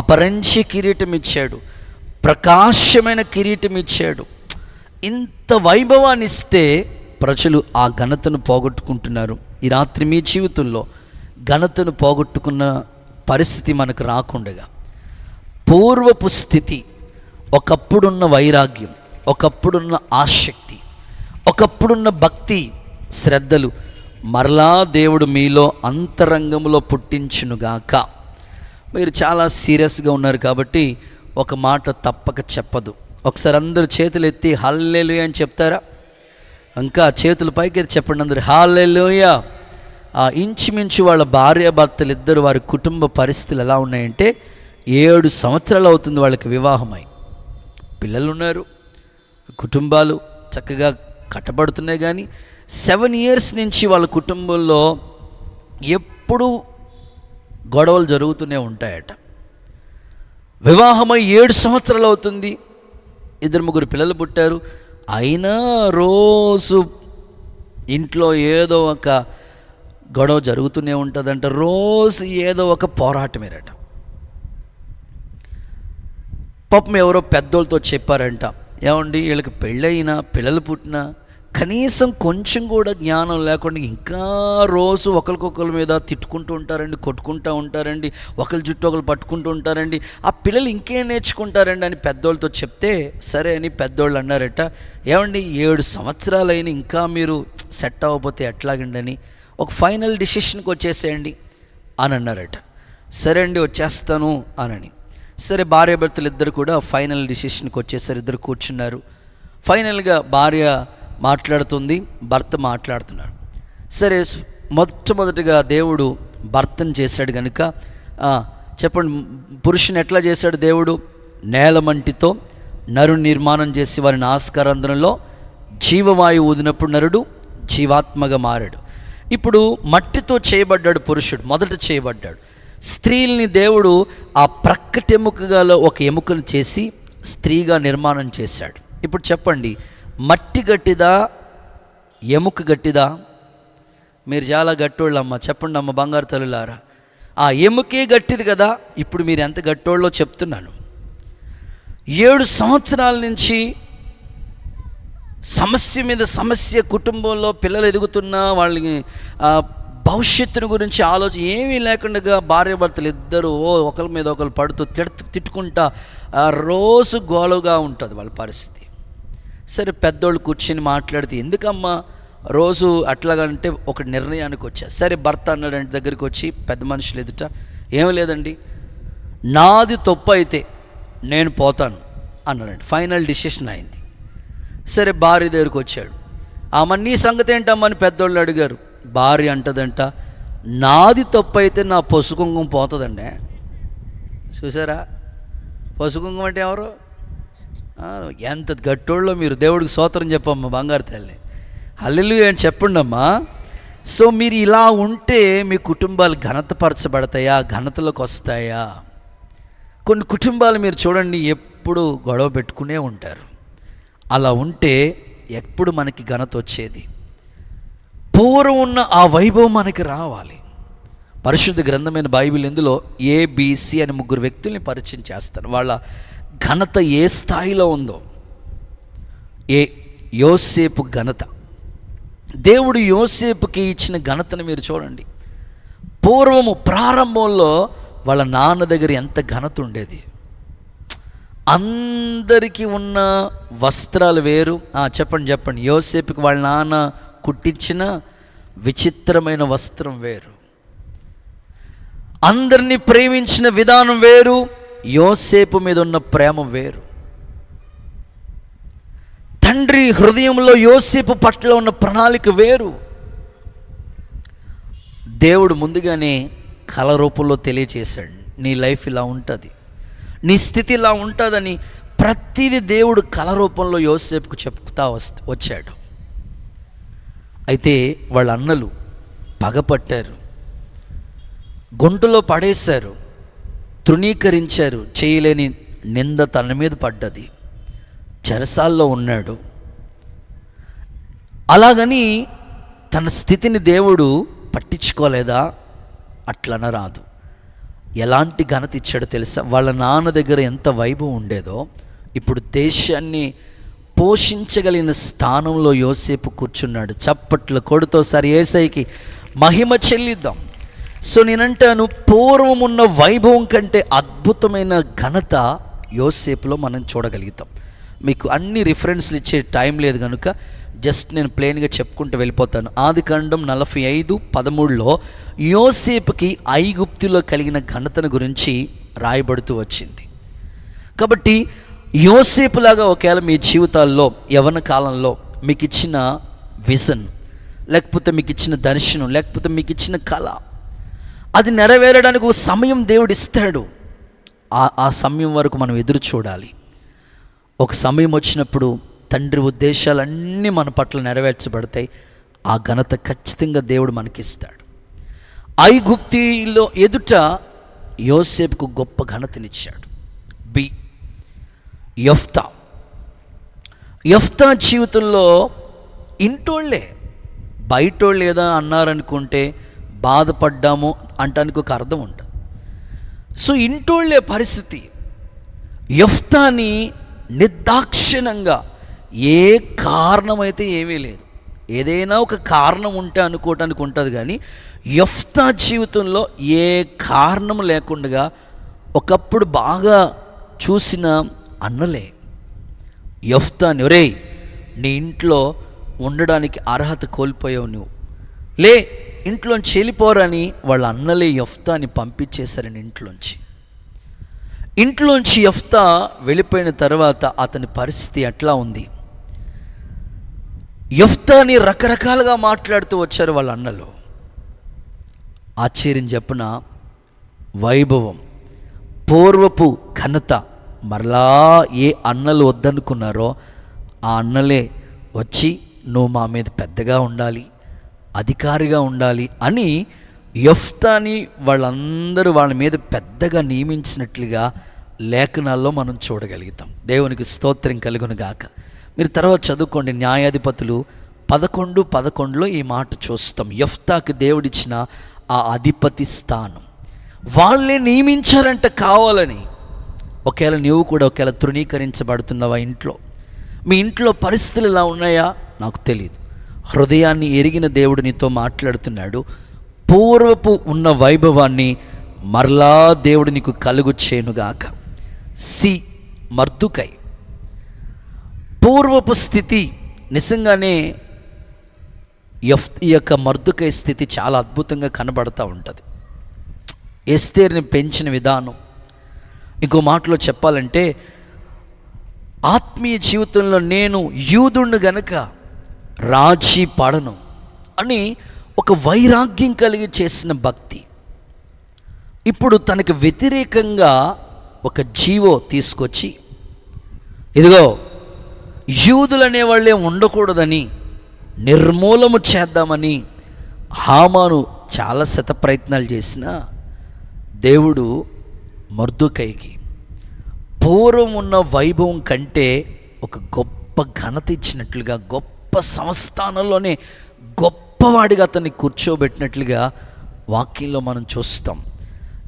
అపరంచి కిరీటం ఇచ్చాడు, ప్రకాశమైన కిరీటం ఇచ్చాడు. ఇంత వైభవాన్ని ఇస్తే ప్రజలు ఆ ఘనతను పోగొట్టుకుంటున్నారు. ఈ రాత్రి మీ జీవితంలో ఘనతను పోగొట్టుకున్న పరిస్థితి మనకు రాకుండగా, పూర్వపు స్థితి, ఒకప్పుడున్న వైరాగ్యం, ఒకప్పుడున్న ఆసక్తి, ఒకప్పుడున్న భక్తి శ్రద్ధలు మరలా దేవుడు మీలో అంతరంగంలో పుట్టించునుగాక. మీరు చాలా సీరియస్గా ఉన్నారు కాబట్టి ఒక మాట తప్పక చెప్పదు. ఒకసారి అందరూ చేతులు ఎత్తి హల్లెలూయా అని చెప్తారా? ఇంకా చేతులు పైకి చెప్పండి అందరు హల్లెలూయా. ఇంచుమించు వాళ్ళ భార్యాభర్తలు ఇద్దరు వారి కుటుంబ పరిస్థితులు ఎలా ఉన్నాయంటే 7 సంవత్సరాలు అవుతుంది వాళ్ళకి వివాహమై, పిల్లలు ఉన్నారు, కుటుంబాలు చక్కగా కట్టబడుతున్నాయి. కానీ 7 years నుంచి వాళ్ళ కుటుంబంలో ఎప్పుడూ గొడవలు జరుగుతూనే ఉంటాయట. వివాహమై 7 సంవత్సరాలు అవుతుంది, 2-3 పిల్లలు పుట్టారు. అయినా రోజు ఇంట్లో ఏదో ఒక గొడవ జరుగుతూనే ఉంటుందంట. రోజు ఏదో ఒక పోరాటమేరట. పాపం ఎవరో పెద్దోళ్ళతో చెప్పారంట, ఏమండి వీళ్ళకి పెళ్ళైనా పిల్లలు పుట్టినా కనీసం కొంచెం కూడా జ్ఞానం లేకుండా ఇంకా రోజు ఒకరికొకరి మీద తిట్టుకుంటూ ఉంటారండి, కొట్టుకుంటూ ఉంటారండి, ఒకరి జుట్టు ఒకరు పట్టుకుంటూ ఉంటారండి, ఆ పిల్లలు ఇంకేం నేర్చుకుంటారండి అని పెద్దోళ్ళతో చెప్తే సరే అని పెద్దోళ్ళు అన్నారట, ఏమండి 7 సంవత్సరాలైన ఇంకా మీరు సెట్ అవ్వకపోతే ఎట్లాగండి, ఒక ఫైనల్ డిసిషన్కి వచ్చేసేయండి అని అన్నారట. సరే అండి వచ్చేస్తాను అనని. సరే భార్యాభర్తలు ఇద్దరు కూడా ఫైనల్ డిసిషన్కి వచ్చేసారు. ఇద్దరు కూర్చున్నారు. ఫైనల్గా భార్య మాట్లాడుతుంది, భర్త మాట్లాడుతున్నాడు. సరే మొట్టమొదటిగా దేవుడు భర్తను చేశాడు కనుక చెప్పండి, పురుషుని ఎట్లా చేశాడు దేవుడు? నేలమంటితో నరుని నిర్మాణం చేసి వారి నాసికారంధ్రంలో జీవవాయువు ఊదినప్పుడు నరుడు జీవాత్మగా మారాడు. ఇప్పుడు మట్టితో చేయబడ్డాడు పురుషుడు, మొదట చేయబడ్డాడు. స్త్రీల్ని దేవుడు ఆ ప్రక్కటి ఎముకగా ఒక ఎముకను చేసి స్త్రీగా నిర్మాణం చేశాడు. ఇప్పుడు చెప్పండి, మట్టి గట్టిదా ఎముక గట్టిదా? మీరు చాలా గట్టోళ్ళమ్మ, చెప్పండి అమ్మ బంగారు తల్లులారా. ఆ ఎముకే గట్టిది కదా. ఇప్పుడు మీరు ఎంత గట్టోళ్ళో చెప్తున్నాను. 7 సంవత్సరాల నుంచి సమస్య మీద సమస్య, కుటుంబంలో పిల్లలు ఎదుగుతున్నా వాళ్ళకి భవిష్యత్తుని గురించి ఆలోచన ఏమీ లేకుండా భార్యాభర్తలు ఇద్దరు ఒకరి మీద ఒకరు పడుతూ తిట్టుకుంటా రోజు గోలుగా ఉంటుంది వాళ్ళ పరిస్థితి. సరే పెద్దోళ్ళు కూర్చొని మాట్లాడితే ఎందుకమ్మా రోజు అట్లాగంటే ఒక నిర్ణయానికి వచ్చారు. సరే భర్త అన్నాడంటే దగ్గరికి వచ్చి పెద్ద మనుషులు ఎదుట, ఏమీ లేదండి నాది తప్పు అయితే నేను పోతాను అన్నాడండి. ఫైనల్ డిసిషన్ అయింది. సరే భార్య దగ్గరికి వచ్చాడు. మరి నీ సంగతి ఏంటమ్మా అని పెద్దోళ్ళు అడిగారు. భార్య అంటదంట, నాది తప్పు అయితే నా పసుపు కుంకుమ పోతుందండి. చూసారా, పసుపు కుంకుమ అంటే ఎవరు? ఎంత గట్టోళ్ళో మీరు. దేవుడికి స్తోత్రం చెప్పమ్మా బంగారు తల్లి, హల్లెలూయా అని చెప్పండి అమ్మా. సో మీరు ఇలా ఉంటే మీ కుటుంబాలు ఘనతపరచబడతాయా, ఘనతలోకి వస్తాయా? కొన్ని కుటుంబాలు మీరు చూడండి ఎప్పుడు గొడవ పెట్టుకునే ఉంటారు. అలా ఉంటే ఎప్పుడు మనకి ఘనత వచ్చేది? పూర్వం ఉన్న ఆ వైభవం మనకి రావాలి. పరిశుద్ధ గ్రంథమైన బైబిల్ ఇందులో ABC అని 3 వ్యక్తుల్ని పరిచయం చేస్తాను. వాళ్ళ ఘనత ఏ స్థాయిలో ఉందో. యోసేపు ఘనత, దేవుడు యోసేపుకి ఇచ్చిన ఘనతను మీరు చూడండి. పూర్వము ప్రారంభంలో వాళ్ళ నాన్న దగ్గర ఎంత ఘనత ఉండేది. అందరికీ ఉన్న వస్త్రాలు వేరు. చెప్పండి యోసేపుకి వాళ్ళ నాన్న కుట్టించిన విచిత్రమైన వస్త్రం వేరు. అందరినీ ప్రేమించిన విధానం వేరు. యోసేపు మీద ఉన్న ప్రేమ వేరు. తండ్రి హృదయంలో యోసేపు పట్ల ఉన్న ప్రణాళిక వేరు. దేవుడు ముందుగానే కళ రూపంలో తెలియచేశాడు, నీ లైఫ్ ఇలా ఉంటుంది, నీ స్థితి ఇలా ఉంటుందని. ప్రతిదీ దేవుడు కళ రూపంలో యోసేపుకు చెప్తా వచ్చాడు. అయితే వాళ్ళ అన్నలు పగపట్టారు, గుంటలో పడేశారు, తృణీకరించారు. చేయలేని నింద తన మీద పడ్డది. చెరసాల్లో ఉన్నాడు. అలాగని తన స్థితిని దేవుడు పట్టించుకోలేదా? అట్లన రాదు. ఎలాంటి ఘనత ఇచ్చాడో తెలుసా? వాళ్ళ నాన్న దగ్గర ఎంత వైభవం ఉండేదో ఇప్పుడు దేశాన్ని పోషించగలిగిన స్థానంలో యోసేపు కూర్చున్నాడు. చప్పట్లు కొడుతో సరి యేసయ్యకి మహిమ చెల్లిద్దాం. సో నేనంటాను, పూర్వం ఉన్న వైభవం కంటే అద్భుతమైన ఘనత యోసేపులో మనం చూడగలుగుతాం. మీకు అన్ని రిఫరెన్స్లు ఇచ్చే టైం లేదు కనుక జస్ట్ నేను ప్లెయిన్గా చెప్పుకుంటూ వెళ్ళిపోతాను. ఆదికాండం 45:13 యోసేపుకి ఐగుప్తులో కలిగిన ఘనతను గురించి రాయబడుతూ వచ్చింది. కాబట్టి యోసేపులాగా ఒకవేళ మీ జీవితాల్లో యవ్వన కాలంలో మీకు ఇచ్చిన విజన్, లేకపోతే మీకు ఇచ్చిన దర్శనం, లేకపోతే మీకు ఇచ్చిన కళ, అది నెరవేరడానికి ఒక సమయం దేవుడు ఇస్తాడు. ఆ సమయం వరకు మనం ఎదురు చూడాలి. ఒక సమయం వచ్చినప్పుడు తండ్రి ఉద్దేశాలన్నీ మన పట్ల నెరవేర్చబడతాయి. ఆ ఘనత ఖచ్చితంగా దేవుడు మనకిస్తాడు. ఐగుప్తీలో ఎదుట యోసేపుకు గొప్ప ఘనతనిచ్చాడు. యెఫ్తా జీవితంలో ఇంటోళ్ళే, బయటోళ్ళు ఏదో అన్నారనుకుంటే బాధపడ్డాము అంటానికి ఒక అర్థం ఉంటుంది. సో ఇంటోళ్ళే పరిస్థితి. యెఫ్తాని నిర్దాక్షిణ్యంగా ఏ కారణమైతే ఏమీ లేదు, ఏదైనా ఒక కారణం ఉంటే అనుకోవటానికి ఉంటుంది, కానీ యెఫ్తా జీవితంలో ఏ కారణం లేకుండా ఒకప్పుడు బాగా చూసిన అన్నలే యెఫ్తాని, ఒరేయ్ నీ ఇంట్లో ఉండడానికి అర్హత కోల్పోయావు, నువ్వు లే ఇంట్లోంచి వెళ్ళిపోరని వాళ్ళ అన్నలే యెఫ్తాని పంపించేశారని ఇంట్లోంచి యెఫ్తా వెళ్ళిపోయిన తర్వాత అతని పరిస్థితి ఎట్లా ఉంది? యెఫ్తాని రకరకాలుగా మాట్లాడుతూ వచ్చారు వాళ్ళ అన్నలు. ఆశ్చర్యం చెప్పిన వైభవం, పూర్వపు ఘనత మరలా ఏ అన్నలు వద్దనుకున్నారో ఆ అన్నలే వచ్చి నువ్వు మా మీద పెద్దగా ఉండాలి, అధికారిగా ఉండాలి అని యెఫ్తాని వాళ్ళందరూ వాళ్ళ మీద పెద్దగా నియమించినట్లుగా లేఖనాల్లో మనం చూడగలుగుతాం. దేవునికి స్తోత్రం కలుగును గాక. మీరు తర్వాత చదువుకోండి, న్యాయాధిపతులు 11:11 ఈ మాట చూస్తాం. యెఫ్తాకి దేవుడిచ్చిన ఆ అధిపతి స్థానం వాళ్ళే నియమించారంట కావాలని. ఒకవేళ నీవు కూడా ఒకవేళ తృణీకరించబడుతున్నావా ఇంట్లో? మీ ఇంట్లో పరిస్థితులు ఇలా ఉన్నాయా? నాకు తెలియదు. హృదయాన్ని ఎరిగిన దేవుడు నీతో మాట్లాడుతున్నాడు. పూర్వపు ఉన్న వైభవాన్ని మరలా దేవుడు నీకు కలుగు చేయునుగాక. మర్దుకై పూర్వపు స్థితి నిజంగానే ఈ యొక్క మర్దుకై స్థితి చాలా అద్భుతంగా కనబడుతూ ఉంటుంది. ఎస్తేర్ని పెంచిన విధానం, ఇంకో మాటలో చెప్పాలంటే ఆత్మీయ జీవితంలో నేను యూదుణ్ణి గనక రాజీ పడను అని ఒక వైరాగ్యం కలిగి చేసిన భక్తి, ఇప్పుడు తనకు వ్యతిరేకంగా ఒక జీవో తీసుకొచ్చి ఇదిగో యూదులు అనేవాళ్ళే ఉండకూడదని నిర్మూలము చేద్దామని హామాను చాలా శతప్రయత్నాలు చేసిన దేవుడు మర్దుకైకి పూర్వం ఉన్న వైభవం కంటే ఒక గొప్ప ఘనత ఇచ్చినట్లుగా, గొప్ప సంస్థానంలోనే గొప్పవాడిగా అతన్ని కూర్చోబెట్టినట్లుగా వాక్యంలో మనం చూస్తాం.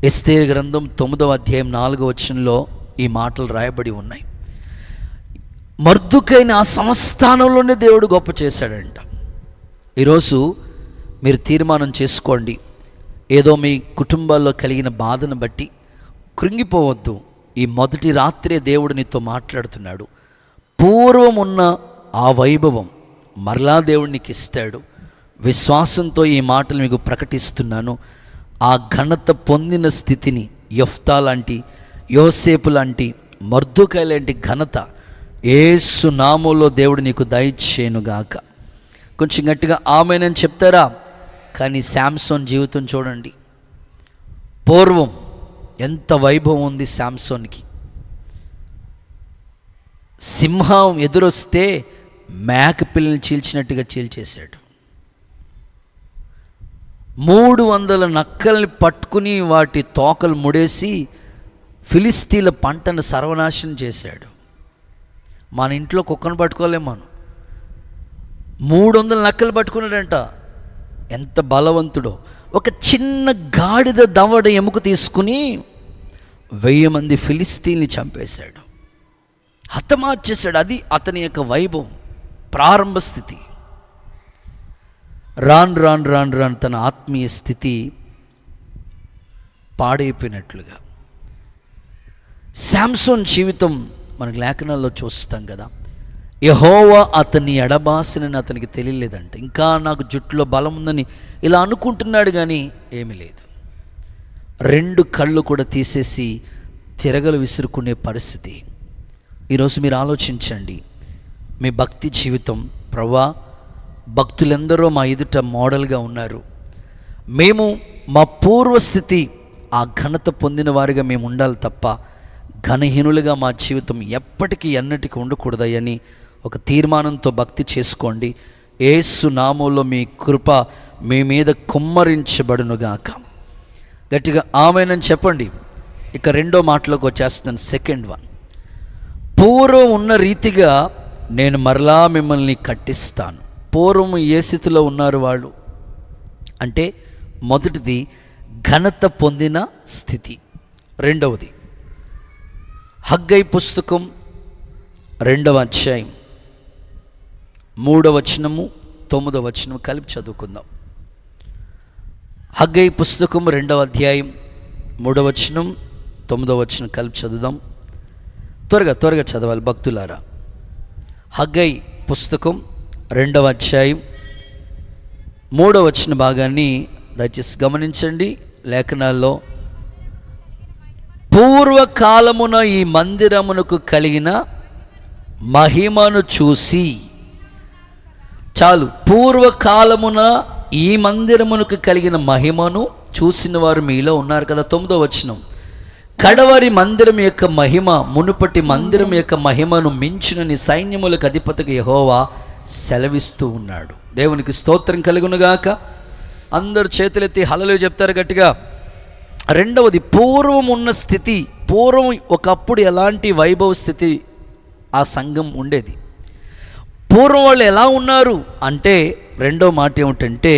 ఎస్తేరు గ్రంథం 9వ అధ్యాయం 4వ వచనంలో ఈ మాటలు రాయబడి ఉన్నాయి. మర్దుకైన ఆ సంస్థానంలోనే దేవుడు గొప్ప చేశాడంట. ఈరోజు మీరు తీర్మానం చేసుకోండి, ఏదో మీ కుటుంబాల్లో కలిగిన బాధను బట్టి కృంగిపోవద్దు. ఈ మొదటి రాత్రే దేవుడు నీతో మాట్లాడుతున్నాడు. పూర్వం ఉన్న ఆ వైభవం మరలా దేవుడు నీకు ఇస్తాడు. విశ్వాసంతో ఈ మాటలు మీకు ప్రకటిస్తున్నాను. ఆ ఘనత పొందిన స్థితిని యెఫ్తా లాంటి, యోసేపు లాంటి, మర్దుకై లాంటి ఘనత యేసు నామములో దేవుడు నీకు దయచేయునుగాక. కొంచెం గట్టిగా ఆమేనని చెప్తారా? కానీ శాంసోన్ జీవితం చూడండి. పూర్వం ఎంత వైభవం ఉంది శాంసోన్కి. సింహం ఎదురొస్తే మేక పిల్లల్ని చీల్చినట్టుగా చీల్చేశాడు. 300 నక్కల్ని పట్టుకుని వాటి తోకలు ముడేసి ఫిలిస్తీన్ల పంటను సర్వనాశనం చేశాడు. మన ఇంట్లో కుక్కను పట్టుకోలేం మనం. 300 నక్కలు పట్టుకున్నాడంట. ఎంత బలవంతుడో. ఒక చిన్న గాడిద దవడ ఎముక తీసుకుని 1000 మంది ఫిలిస్తీన్ని చంపేశాడు, హతమార్చేశాడు. అది అతని యొక్క వైభవం, ప్రారంభ స్థితి. రాను రాను రాను రాను తన ఆత్మీయ స్థితి పాడైపోయినట్లుగా. శాంసోన్ జీవితం మనకు లేఖనాల్లో చూస్తాం కదా. యెహోవా అతన్ని ఎడబాసినని అతనికి తెలియలేదంట. ఇంకా నాకు జుట్టులో బలం ఉందని ఇలా అనుకుంటున్నాడు, కానీ ఏమీ లేదు. 2 కళ్ళు కూడా తీసేసి తిరగలు విసురుకునే పరిస్థితి. ఈరోజు మీరు ఆలోచించండి, మీ భక్తి జీవితం. ప్రభువా, భక్తులందరూ మా ఎదుట మోడల్గా ఉన్నారు, మేము మా పూర్వస్థితి ఆ ఘనత పొందిన వారిగా మేము ఉండాలి తప్ప ఘనహీనులుగా మా జీవితం ఎప్పటికీ ఎన్నటికీ ఉండకూడదయ్యని ఒక తీర్మానంతో భక్తి చేసుకోండి. యేసు నామములో మీ కృప మీ మీద కుమ్మరించబడునుగాక. గట్టిగా ఆమేనని చెప్పండి. ఇక 2వ మాటలోకి వచ్చేస్తున్నాను, సెకండ్ వన్. పూర్వం ఉన్న రీతిగా నేను మరలా మిమ్మల్ని కట్టిస్తాను. పూర్వం ఏ స్థితిలో ఉన్నారు వాళ్ళు అంటే, మొదటిది ఘనత పొందిన స్థితి. రెండవది హగ్గై పుస్తకం 2వ అధ్యాయం 3వ వచనము 9వ వచనం కలిపి చదువుకుందాం. హగ్గై పుస్తకం 2వ అధ్యాయం 3వ వచనం 9వ వచనం కలిపి చదువుదాం. త్వరగా చదవాలి భక్తులారా. హగ్గై పుస్తకం 2వ అధ్యాయం 3వ వచన భాగాన్ని దయచేసి గమనించండి. లేఖనాల్లో పూర్వకాలమున ఈ మందిరమునకు కలిగిన మహిమను చూసి, చాలు, పూర్వకాలమున ఈ మందిరమునకు కలిగిన మహిమను చూసిన వారు మీలో ఉన్నారు కదా. 9వ వచనం, కడవరి మందిరం యొక్క మహిమ మునుపటి మందిరం యొక్క మహిమను మించునని సైన్యములకు అధిపతికి యెహోవా సెలవిస్తూ ఉన్నాడు. దేవునికి స్తోత్రం కలుగునుగాక. అందరు చేతులెత్తి హల్లెలూయా చెప్తారు గట్టిగా. రెండవది పూర్వం ఉన్న స్థితి. పూర్వం ఒకప్పుడు ఎలాంటి వైభవ స్థితి ఆ సంఘం ఉండేది. పూర్వం వాళ్ళు ఎలా ఉన్నారు అంటే, రెండో మాట ఏమిటంటే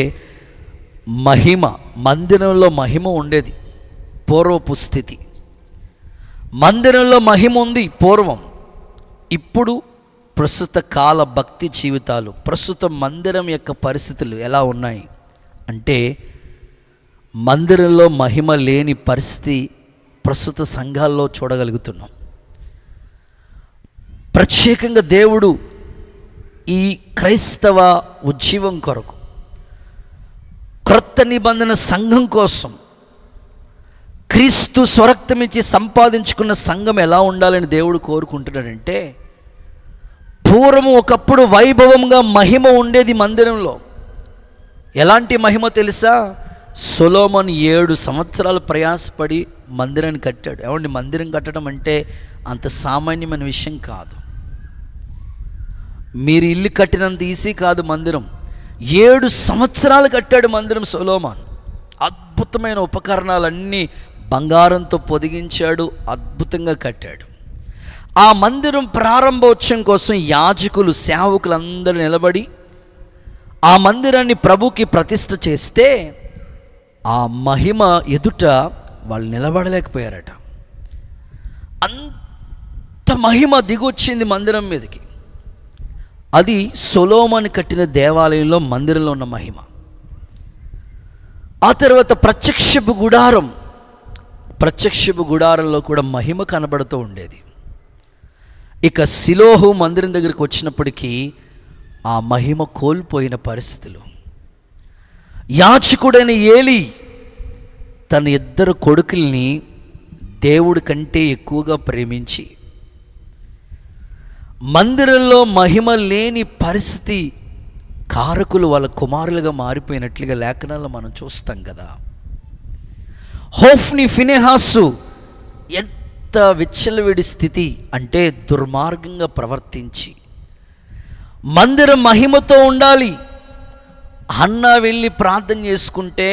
మహిమ, మందిరంలో మహిమ ఉండేది. పూర్వపు స్థితి, మందిరంలో మహిమ ఉంది పూర్వం. ఇప్పుడు ప్రస్తుత కాల భక్తి జీవితాలు, ప్రస్తుత మందిరం యొక్క పరిస్థితులు ఎలా ఉన్నాయి అంటే, మందిరంలో మహిమ లేని పరిస్థితి ప్రస్తుత సంఘాల్లో చూడగలుగుతున్నాం. ప్రత్యేకంగా దేవుడు ఈ క్రైస్తవ ఉజ్జీవం కొరకు, క్రొత్త నిబంధన సంఘం కోసం, క్రీస్తు స్వరక్తమిచ్చి సంపాదించుకున్న సంఘం ఎలా ఉండాలని దేవుడు కోరుకుంటున్నాడంటే, పూర్వం ఒకప్పుడు వైభవంగా మహిమ ఉండేది మందిరంలో. ఎలాంటి మహిమ తెలుసా? సొలొమోను 7 సంవత్సరాలు ప్రయాసపడి మందిరాన్ని కట్టాడు. ఏమండి, మందిరం కట్టడం అంటే అంత సామాన్యమైన విషయం కాదు. మీరు ఇల్లు కట్టినంత ఈజీ కాదు మందిరం. 7 సంవత్సరాలు కట్టాడు మందిరం సొలొమోను. అద్భుతమైన ఉపకరణాలన్నీ బంగారంతో పొదిగించాడు, అద్భుతంగా కట్టాడు. ఆ మందిరం ప్రారంభోత్సవం కోసం యాజకులు, సేవకులు అందరూ నిలబడి ఆ మందిరాన్ని ప్రభుకి ప్రతిష్ఠ చేస్తే, ఆ మహిమ ఎదుట వాళ్ళు నిలబడలేకపోయారట. అంత మహిమ దిగొచ్చింది మందిరం మీదకి. అది సొలొమోను కట్టిన దేవాలయంలో, మందిరంలో ఉన్న మహిమ. ఆ తర్వాత ప్రత్యక్షపు గుడారంలో కూడా మహిమ కనబడుతూ ఉండేది. ఇక సిలోహు మందిరం దగ్గరికి వచ్చినప్పటికీ ఆ మహిమ కోల్పోయిన పరిస్థితులు. యాజకుడైన ఏలీ తన 2 కొడుకుల్ని దేవుడి కంటే ఎక్కువగా ప్రేమించి, మందిరంలో మహిమ లేని పరిస్థితి కారకులు వాళ్ళ కుమారులుగా మారిపోయినట్లుగా లేఖనాల్లో మనం చూస్తాం కదా. హోఫ్ని, ఫినెహాసు ఎంత విచ్చలవిడి స్థితి అంటే, దుర్మార్గంగా ప్రవర్తించి, మందిరం మహిమతో ఉండాలి. హన్నా వెళ్ళి ప్రార్థన చేసుకుంటే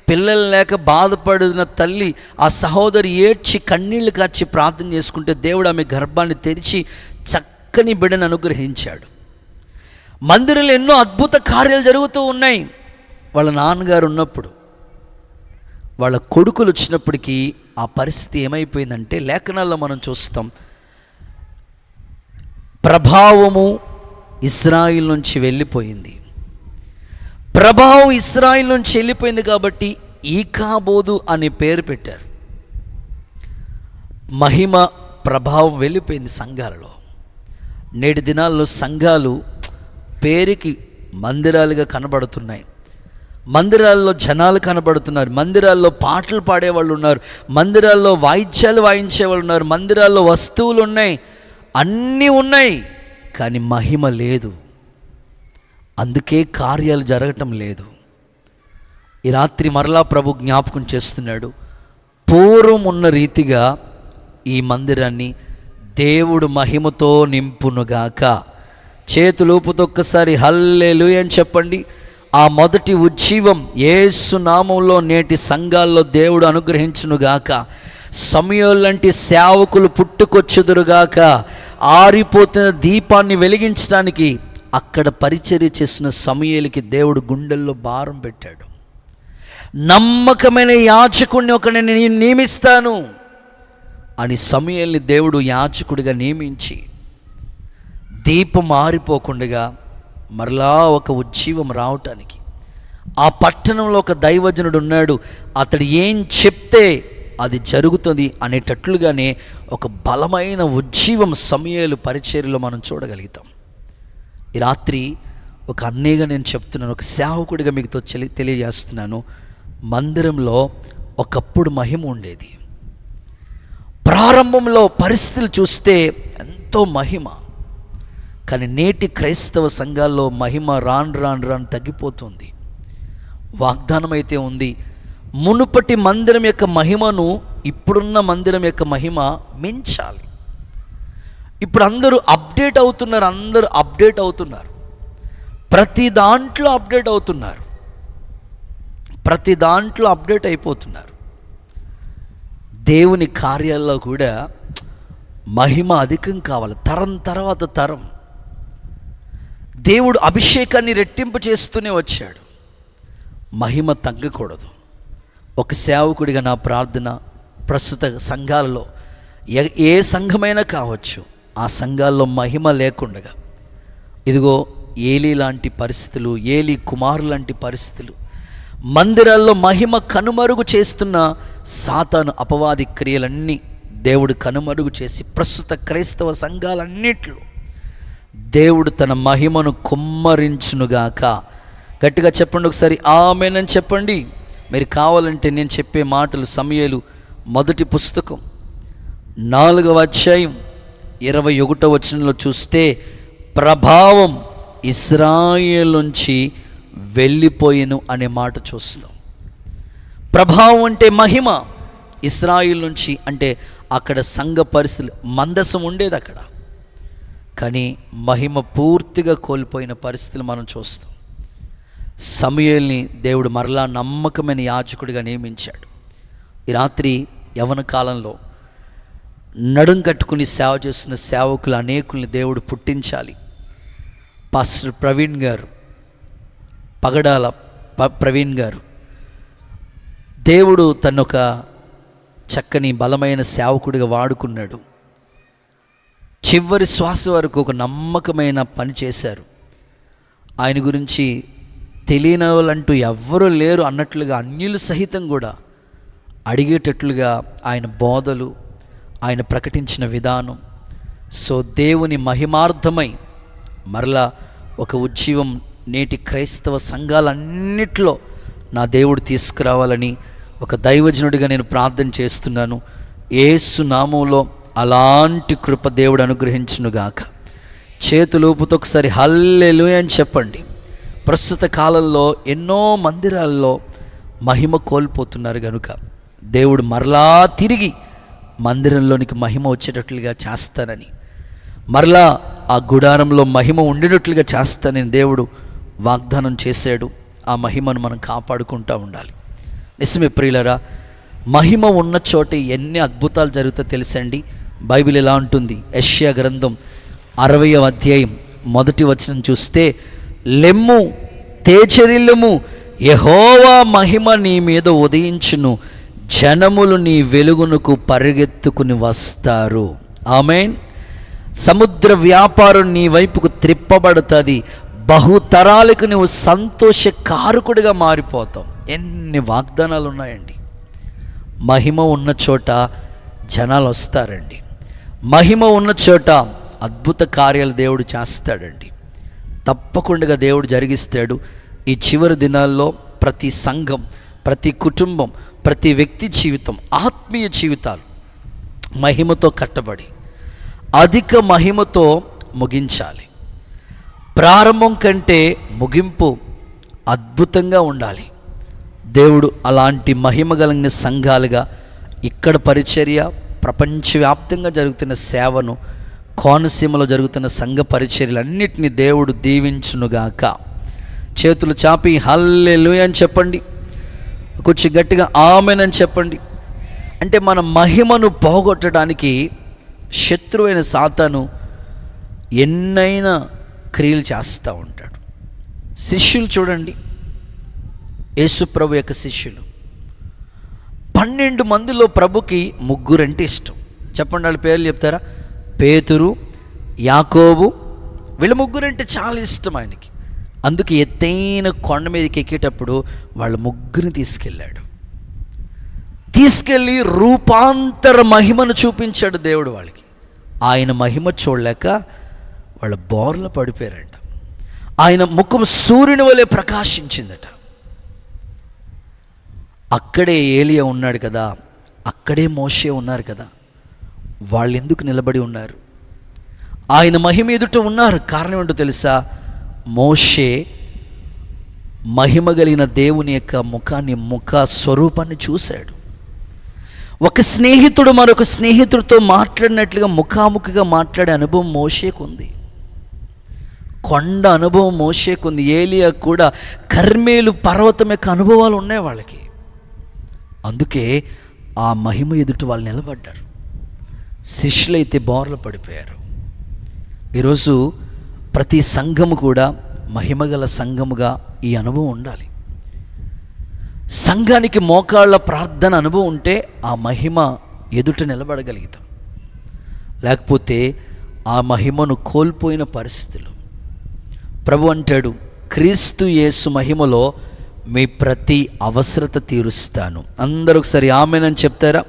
పిల్లలు లేక బాధపడిన తల్లి, ఆ సహోదరి ఏడ్చి కన్నీళ్లు కార్చి ప్రార్థన చేసుకుంటే దేవుడు ఆమె గర్భాన్ని తెరిచి చక్కని బిడ్డను అనుగ్రహించాడు. మందిరంలో ఎన్నో అద్భుత కార్యాలు జరుగుతూ ఉన్నాయి. వాళ్ళ నాన్నగారు ఉన్నప్పుడు, వాళ్ళ కొడుకులు వచ్చినప్పటికీ ఆ పరిస్థితి ఏమైపోయిందంటే, లేఖనాల్లో మనం చూస్తాం, ప్రభావము ఇశ్రాయిల్ నుంచి వెళ్ళిపోయింది. ప్రభావం ఇశ్రాయిల్ నుంచి వెళ్ళిపోయింది కాబట్టి ఈకాబోదు అనే పేరు పెట్టారు. మహిమ ప్రభావం వెళ్ళిపోయింది సంఘాలలో. నేటి దినాల్లో సంఘాలు పేరుకి మందిరాలుగా కనబడుతున్నాయి. మందిరాల్లో జనాలు కనబడుతున్నారు, మందిరాల్లో పాటలు పాడేవాళ్ళు ఉన్నారు, మందిరాల్లో వాయిద్యాలు వాయించేవాళ్ళు ఉన్నారు, మందిరాల్లో వస్తువులు ఉన్నాయి, అన్నీ ఉన్నాయి, కానీ మహిమ లేదు. అందుకే కార్యాలు జరగటం లేదు. ఈ రాత్రి మరలా ప్రభు జ్ఞాపకం చేస్తున్నాడు, పూర్వం ఉన్న రీతిగా ఈ మందిరాన్ని దేవుడు మహిమతో నింపునుగాక. చేతులూపుతో ఒక్కసారి హల్లెలూయా అని చెప్పండి. ఆ మొదటి ఉజ్జీవం యేసు నామంలో నేటి సంఘాల్లో దేవుడు అనుగ్రహించునుగాక. సమూయేలు సేవకులు పుట్టుకొచ్చుదురుగాక. ఆరిపోతున్న దీపాన్ని వెలిగించడానికి అక్కడ పరిచర్య చేసిన సమూయేలుకి దేవుడు గుండెల్లో భారం పెట్టాడు. నమ్మకమైన యాజకుడిని ఒకరిని నేను నియమిస్తాను అని సమూయేలుని దేవుడు యాజకుడిగా నియమించి, దీపం ఆరిపోకుండా మరలా ఒక ఉజ్జీవం రావటానికి, ఆ పట్టణంలో ఒక దైవజనుడు ఉన్నాడు, అతడు ఏం చెప్తే అది జరుగుతుంది అనేటట్లుగానే ఒక బలమైన ఉజ్జీవం సమూయేలు పరిచర్యలో మనం చూడగలుగుతాం. ఈ రాత్రి ఒక అన్నయ్యగా నేను చెప్తున్నాను, ఒక సేవకుడిగా మీకు తెలియజేస్తున్నాను. మందిరంలో ఒకప్పుడు మహిమ ఉండేది. ప్రారంభంలో పరిస్థితులు చూస్తే ఎంతో మహిమ, కానీ నేటి క్రైస్తవ సంఘాల్లో మహిమ రాను తగ్గిపోతుంది. వాగ్దానం అయితే ఉంది, మునుపటి మందిరం యొక్క మహిమను ఇప్పుడున్న మందిరం యొక్క మహిమ మించాలి. ఇప్పుడు అందరూ అప్డేట్ అవుతున్నారు, ప్రతి దాంట్లో అప్డేట్ అయిపోతున్నారు. దేవుని కార్యాల్లో కూడా మహిమ అధికం కావాలి, తరం తర్వాత తరం. దేవుడు అభిషేకాన్ని రెట్టింపు చేస్తూనే వచ్చాడు, మహిమ తగ్గకూడదు. ఒక సేవకుడిగా నా ప్రార్థన, ప్రస్తుత సంఘాలలో ఏ సంఘమైనా కావచ్చు, ఆ సంఘాల్లో మహిమ లేకుండగా, ఇదిగో ఏలీ లాంటి పరిస్థితులు, ఏలీ కుమారు లాంటి పరిస్థితులు, మందిరాల్లో మహిమ కనుమరుగు చేస్తున్న సాతాను అపవాది క్రియలన్నీ దేవుడు కనుమరుగు చేసి ప్రస్తుత క్రైస్తవ సంఘాలన్నిట్లో దేవుడు తన మహిమను కుమ్మరించునుగాక. గట్టిగా చెప్పండి ఒకసారి, ఆమేన్ చెప్పండి. మీరు కావాలంటే నేను చెప్పే మాటలు సమూయేలు మొదటి పుస్తకం 4వ అధ్యాయం 21వ వచనంలో చూస్తే, ప్రభావం ఇశ్రాయేలు నుంచి వెళ్ళిపోయిను అనే మాట చూస్తాం. ప్రభావం అంటే మహిమ, ఇశ్రాయేలు నుంచి అంటే అక్కడ సంఘ పరిస్థితులు, మందసం ఉండేది అక్కడ, కానీ మహిమ పూర్తిగా కోల్పోయిన పరిస్థితులు మనం చూస్తాం. సమూయేలుని దేవుడు మరలా నమ్మకమైన యాజకుడిగా నియమించాడు. ఈ రాత్రి యవన కాలంలో నడుం కట్టుకుని సేవ చేస్తున్న సేవకులు అనేకుల్ని దేవుడు పుట్టించాలి. పాస్టర్ ప్రవీణ్ గారు, పగడాల ప్రవీణ్ గారు, దేవుడు తనొక చక్కని బలమైన సేవకుడిగా వాడుకున్నాడు. చివరి శ్వాస వరకు ఒక నమ్మకమైన పని చేశారు. ఆయన గురించి తెలియని వాళ్ళంటూ ఎవ్వరూ లేరు అన్నట్లుగా అన్యులు సహితం కూడా అడిగేటట్లుగా ఆయన బోధలు, ఆయన ప్రకటించిన విధానం. సో దేవుని మహిమార్థమై మరలా ఒక ఉజ్జీవం నేటి క్రైస్తవ సంఘాలన్నిట్లో నా దేవుడు తీసుకురావాలని ఒక దైవజనుడిగా నేను ప్రార్థన చేస్తున్నాను. యేసు నామంలో అలాంటి కృప దేవుడు అనుగ్రహించునుగాక. చేతులూపుతో ఒకసారి హల్లెలూయా అని చెప్పండి. ప్రస్తుత కాలంలో ఎన్నో మందిరాల్లో మహిమ కోల్పోతున్నారు కనుక దేవుడు మరలా తిరిగి మందిరంలోనికి మహిమ వచ్చేటట్లుగా చేస్తానని, మరలా ఆ గుడారంలో మహిమ ఉండినట్లుగా చేస్తానని దేవుడు వాగ్దానం చేశాడు. ఆ మహిమను మనం కాపాడుకుంటూ ఉండాలి. నిజమే ప్రియులరా, మహిమ ఉన్న చోట ఎన్ని అద్భుతాలు జరుగుతాయో తెలుసండి. బైబిల్ ఎలా ఉంటుంది, యెషయా గ్రంథం 60వ అధ్యాయం 1వ వచనం చూస్తే, లెమ్ము తేజరిల్లము యెహోవా మహిమ నీ మీద ఉదయించును, జనములు నీ వెలుగునకు పరిగెత్తుకుని వస్తారు. ఆమేన్. సముద్ర వ్యాపారం నీ వైపుకు త్రిప్పబడుతుంది. బహుతరాలకు నువ్వు సంతోషకారకుడిగా మారిపోతావు. ఎన్ని వాగ్దానాలు ఉన్నాయండి. మహిమ ఉన్న చోట జనాలు వస్తారండి. మహిమ ఉన్న చోట అద్భుత కార్యాలు దేవుడు చేస్తాడండి. తప్పకుండా దేవుడు జరిగిస్తాడు. ఈ చివరి దినాల్లో ప్రతి సంఘం, ప్రతి కుటుంబం, ప్రతి వ్యక్తి జీవితం, ఆత్మీయ జీవితాలు మహిమతో కట్టబడి అధిక మహిమతో ముగించాలి. ప్రారంభం కంటే ముగింపు అద్భుతంగా ఉండాలి. దేవుడు అలాంటి మహిమ కలిగిన సంఘాలుగా ఇక్కడ పరిచర్య, ప్రపంచవ్యాప్తంగా జరుగుతున్న సేవను, కోనసీమలో జరుగుతున్న సంఘ పరిచర్యలన్నిటినీ దేవుడు దీవించునుగాక. చేతులు చాపి హల్లెలూయా అని చెప్పండి. కొంచెం గట్టిగా ఆమేన్ అని చెప్పండి. అంటే మన మహిమను పోగొట్టడానికి శత్రువైన సాతాను ఎన్నైనా క్రియలు చేస్తూ ఉంటాడు. శిష్యులు చూడండి, యేసుప్రభు యొక్క శిష్యులు 12 మందిలో ప్రభుకి 3 అంటే ఇష్టం. చెప్పండి, వాళ్ళ పేర్లు చెప్తారా? పేతురు, యాకోబు, వీళ్ళ 3 అంటే చాలా ఇష్టం ఆయనకి. అందుకే ఎత్తైన కొండ మీదకి ఎక్కేటప్పుడు వాళ్ళ 3 తీసుకెళ్ళి రూపాంతర మహిమను చూపించాడు దేవుడు వాళ్ళకి. ఆయన మహిమ చూడలేక వాళ్ళ బోర్ల పడిపోయారంట. ఆయన ముఖం సూర్యుని వలె ప్రకాశించిందట. అక్కడే ఏలియా ఉన్నాడు కదా, అక్కడే మోషే ఉన్నారు కదా, వాళ్ళు ఎందుకు నిలబడి ఉన్నారు? ఆయన మహిమ ఎదుట ఉన్నారు. కారణం ఏంటో తెలుసా? మోషే మహిమ కలిగిన దేవుని యొక్క ముఖ స్వరూపాన్ని చూశాడు. ఒక స్నేహితుడు మరొక స్నేహితుడితో మాట్లాడినట్లుగా ముఖాముఖిగా మాట్లాడే అనుభవం మోషేకుంది. కొండ అనుభవం మోషేకుంది. ఏలియా కూడా కర్మేలు పర్వతం యొక్క అనుభవాలు ఉన్నాయి వాళ్ళకి. అందుకే ఆ మహిమ ఎదుట వాళ్ళు నిలబడ్డారు. శిష్యులైతే బోర్లు పడిపోయారు. ఈరోజు ప్రతి సంఘము కూడా మహిమగల సంఘముగా ఈ అనుభవం ఉండాలి. సంఘానికి మోకాళ్ళ ప్రార్థన అనుభవం ఉంటే ఆ మహిమ ఎదుట నిలబడగలుగుతాం. లేకపోతే ఆ మహిమను కోల్పోయిన పరిస్థితులు. ప్రభు అంటాడు, క్రీస్తు యేసు మహిమలో మీ ప్రతి అవసరత తీరుస్తాను. అందరూ ఒకసారి ఆమేనని చెప్తారా?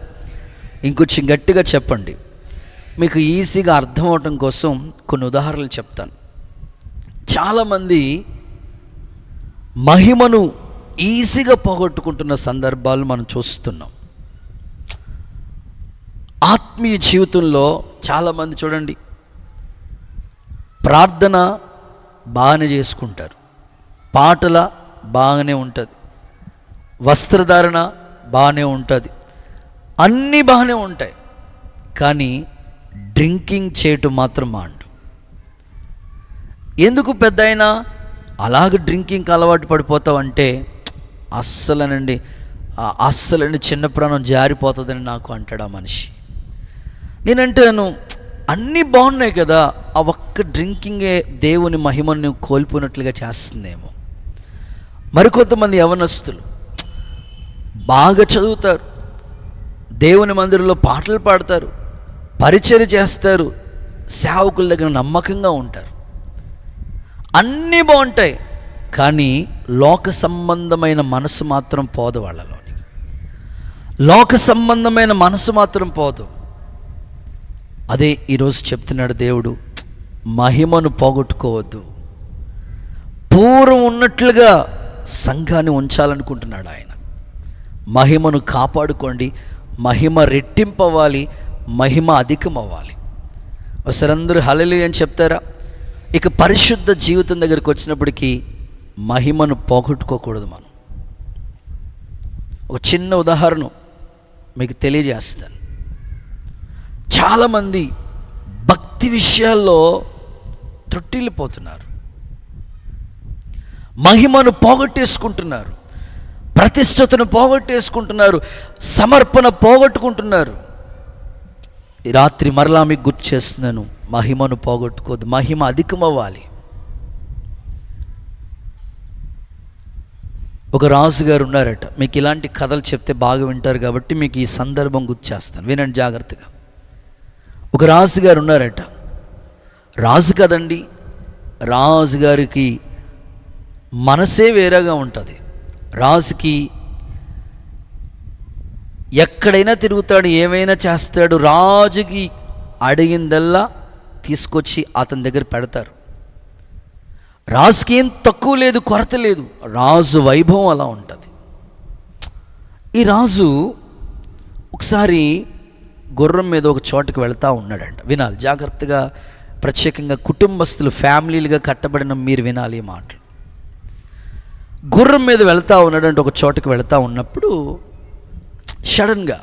ఇంకొంచెం గట్టిగా చెప్పండి. మీకు ఈజీగా అర్థం అవటం కోసం కొన్ని ఉదాహరణలు చెప్తాను. చాలామంది మహిమను ఈజీగా పోగొట్టుకుంటున్న సందర్భాలు మనం చూస్తున్నాం. ఆత్మీయ జీవితంలో చాలామంది చూడండి, ప్రార్థన బాగానే చేసుకుంటారు, పాటల బాగానే ఉంటుంది, వస్త్రధారణ బాగానే ఉంటుంది, అన్నీ బాగానే ఉంటాయి. కానీ డ్రింకింగ్ చేయటం మాత్రం మాండు. ఎందుకు పెద్ద అయినా అలాగ డ్రింకింగ్కి అలవాటు పడిపోతావంటే అస్సలనండి చిన్న ప్రాణం జారిపోతుందని నాకు అంటాడు ఆ మనిషి. నేనంటాను, అన్నీ బాగున్నాయి కదా, ఆ ఒక్క డ్రింకింగే దేవుని మహిమను కోల్పోయినట్లుగా చేస్తుందేమో. మరికొంతమంది యవనస్తులు బాగా చదువుతారు, దేవుని మందిరంలో పాటలు పాడతారు, పరిచర్య చేస్తారు, సేవకుల దగ్గర నమ్మకంగా ఉంటారు, అన్నీ బాగుంటాయి. కానీ లోక సంబంధమైన మనసు మాత్రం పోదు వాళ్ళలోని. లోక సంబంధమైన మనసు మాత్రం పోదు. అదే ఈరోజు చెప్తున్నాడు దేవుడు, మహిమను పోగొట్టుకోవద్దు. పూర్వం ఉన్నట్లుగా సంఘాన్ని ఉంచాలనుకుంటున్నాడు ఆయన. మహిమను కాపాడుకోండి. మహిమ రెట్టింపవ్వాలి, మహిమ అధికమవ్వాలి. ఒకసారి అందరూ హల్లెలూయా అని చెప్తారా? ఇక పరిశుద్ధ జీవితం దగ్గరికి వచ్చినప్పటికీ మహిమను పోగొట్టుకోకూడదు మనం. ఒక చిన్న ఉదాహరణ మీకు తెలియజేస్తాను. చాలామంది భక్తి విషయాల్లో త్రుట్టిల్లిపోతున్నారు, మహిమను పోగొట్టేసుకుంటున్నారు, ప్రతిష్టతను పోగొట్టేసుకుంటున్నారు, సమర్పణ పోగొట్టుకుంటున్నారు. ఈ రాత్రి మరలా మీకు గుర్తు చేస్తున్నాను, మహిమను పోగొట్టుకోవద్దు, మహిమ అధికమవ్వాలి. ఒక రాజుగారు ఉన్నారట. మీకు ఇలాంటి కథలు చెప్తే బాగా వింటారు కాబట్టి మీకు ఈ సందర్భం గుర్తు చేస్తాను, వినండి జాగ్రత్తగా. ఒక రాజుగారు ఉన్నారట. రాజు కదండి, రాజుగారికి మనసే వేరేగా ఉంటుంది. రాజుకి ఎక్కడైనా తిరుగుతాడు, ఏమైనా చేస్తాడు. రాజుకి అడిగిందల్లా తీసుకొచ్చి అతని దగ్గర పెడతారు. రాజుకి ఏం తక్కువ లేదు, కొరత లేదు. రాజు వైభవం అలా ఉంటుంది. ఈ రాజు ఒకసారి గుర్రం మీద ఒక చోటుకు వెళ్తూ ఉన్నాడంట. వినాలి జాగ్రత్తగా, ప్రత్యేకంగా కుటుంబస్తులు ఫ్యామిలీలుగా కట్టబడిన మీరు వినాలి ఈ మాటలు. గుర్రం మీద వెళ్తూ ఉన్నాడంటే ఒక చోటుకు వెళ్తూ ఉన్నప్పుడు సడన్గా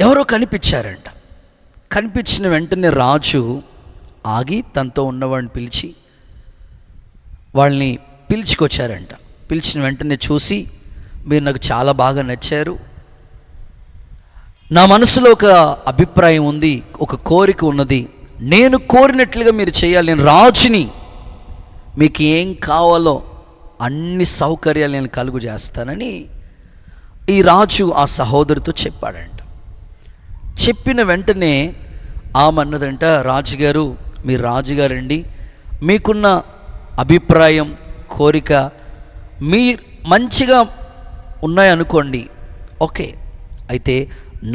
ఎవరో కనిపించారంట. కనిపించిన వెంటనే రాజు ఆగి తనతో ఉన్నవాడిని పిలిచి వాళ్ళని పిలుచుకొచ్చారంట. పిలిచిన వెంటనే చూసి, మీరు నాకు చాలా బాగా నచ్చారు, నా మనసులో ఒక అభిప్రాయం ఉంది, ఒక కోరిక ఉన్నది, నేను కోరినట్లుగా మీరు చేయాలి, నేను రాజుని, మీకు ఏం కావాలో అన్ని సౌకర్యాలు నేను కలుగు చేస్తానని ఈ రాజు ఆ సహోదరితో చెప్పాడంట. చెప్పిన వెంటనే ఆమె అన్నదంట, రాజుగారు మీరు రాజుగారండి, మీకున్న అభిప్రాయం కోరిక మీరు మంచిగా ఉన్నాయనుకోండి, ఓకే, అయితే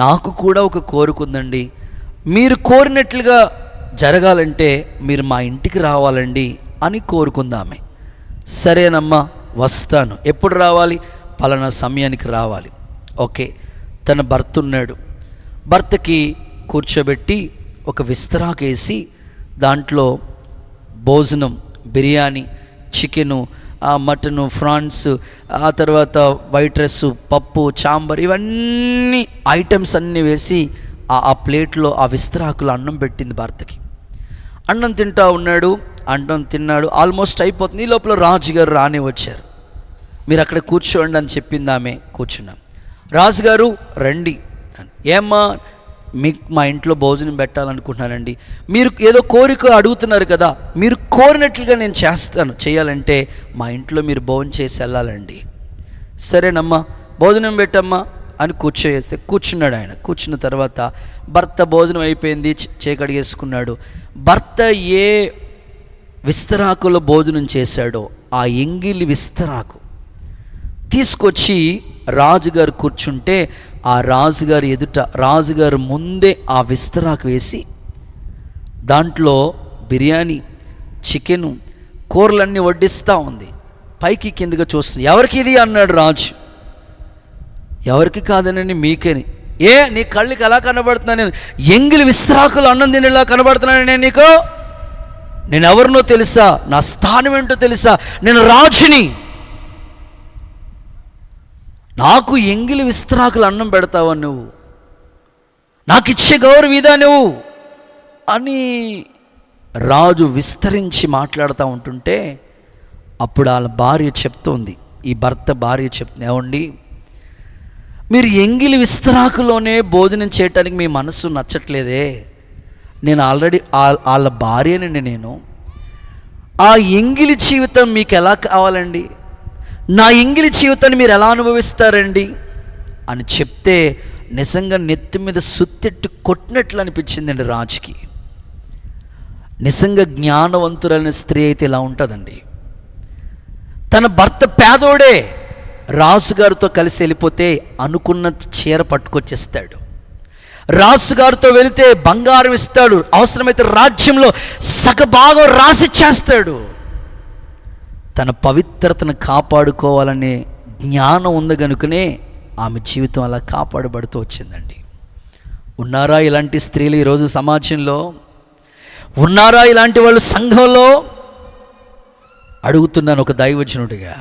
నాకు కూడా ఒక కోరిక ఉందండి, మీరు కోరినట్లుగా జరగాలంటే మీరు మా ఇంటికి రావాలండి అని కోరుకుందామే. సరేనమ్మా వస్తాను, ఎప్పుడు రావాలి, పలానా సమయానికి రావాలి. ఓకే, తన భర్త ఉన్నాడు. భర్తకి కూర్చోబెట్టి ఒక విస్తరాకేసి దాంట్లో భోజనం, బిర్యానీ, చికెను, మటను, ఫ్రాన్స్, ఆ తర్వాత వైట్ రైస్, పప్పు, చాంబర్, ఇవన్నీ ఐటమ్స్ అన్నీ వేసి ఆ ప్లేట్లో ఆ విస్తరాకులో అన్నం పెట్టింది భర్తకి. అన్నం తింటా ఉన్నాడు. అన్నం తిన్నాడు, ఆల్మోస్ట్ అయిపోతుంది. ఈ లోపల రాజుగారు రానే వచ్చారు. మీరు అక్కడ కూర్చోండి అని చెప్పింది ఆమె. కూర్చున్నాం. రాజుగారు రండి. ఏమ్మా, మీకు మా ఇంట్లో భోజనం పెట్టాలనుకుంటున్నానండి, మీరు ఏదో కోరిక అడుగుతున్నారు కదా, మీరు కోరినట్లుగా నేను చేస్తాను, చేయాలంటే మా ఇంట్లో మీరు భోజనం చేసి వెళ్ళాలండి. సరేనమ్మా భోజనం పెట్టమ్మా అని కూర్చోయేస్తే కూర్చున్నాడు ఆయన. కూర్చున్న తర్వాత భర్త భోజనం అయిపోయింది, చేకడిగేసుకున్నాడు. భర్త ఏ విస్తరాకులో భోజనం చేశాడో ఆ ఎంగిలి విస్తరాకు తీసుకొచ్చి రాజుగారు కూర్చుంటే ఆ రాజుగారి ఎదుట, రాజుగారు ముందే ఆ విస్తరాకు వేసి దాంట్లో బిర్యానీ, చికెను, కూరలన్నీ వడ్డిస్తూ ఉంది. పైకి కిందగా చూస్తుంది. ఎవరికి ఇది అన్నాడు రాజు. ఎవరికి కాదనని మీకేని. నీ కళ్ళకి ఎలా కనబడుతున్నా నేను? ఎంగిలి విస్తరాకులు అన్నం తినేలా కనబడుతున్నాను నేను నీకు? నేను ఎవరినో తెలుసా? నా స్థానం ఏంటో తెలుసా? నేను రాజుని. నాకు ఎంగిలి విస్తరాకులు అన్నం పెడతావా నువ్వు? నాకు ఇచ్చే గౌరవం ఇదా నువ్వు అని రాజు విస్తరించి మాట్లాడుతూ ఉంటుంటే అప్పుడు వాళ్ళ భార్య చెప్తోంది, ఈ భర్త భార్య చెప్తుంది, ఏమండి మీరు ఎంగిలి విస్తరాకులోనే భోజనం చేయటానికి మీ మనసు నచ్చట్లేదే, నేను ఆల్రెడీ వాళ్ళ భార్యనండి నేను. ఆ ఎంగిలి జీవితం మీకు ఎలా కావాలండి? నా ఎంగిలి జీవితాన్ని మీరు ఎలా అనుభవిస్తారండి అని చెప్తే నిజంగా నెత్తి మీద సుత్తెట్టు కొట్టినట్లు అనిపించిందండి రాజుకి. నిజంగా జ్ఞానవంతులైన స్త్రీ అయితే ఇలా ఉంటుందండి. తన భర్త పేదోడే, రాజుగారితో కలిసి వెళ్ళిపోతే అనుకున్న చీర పట్టుకొచ్చేస్తాడు. రాజుగారితో వెళితే బంగారం ఇస్తాడు, అవసరమైతే రాజ్యంలో సగభాగం రాసిచ్చేస్తాడు. తన పవిత్రతను కాపాడుకోవాలనే జ్ఞానం ఉంది కనుకనే ఆమె జీవితం అలా కాపాడబడుతూ వచ్చిందండి. ఉన్నారా ఇలాంటి స్త్రీలు ఈరోజు సమాజంలో? ఉన్నారా ఇలాంటి వాళ్ళు సంఘంలో? అడుగుతున్నాను ఒక దైవజనుడిగా.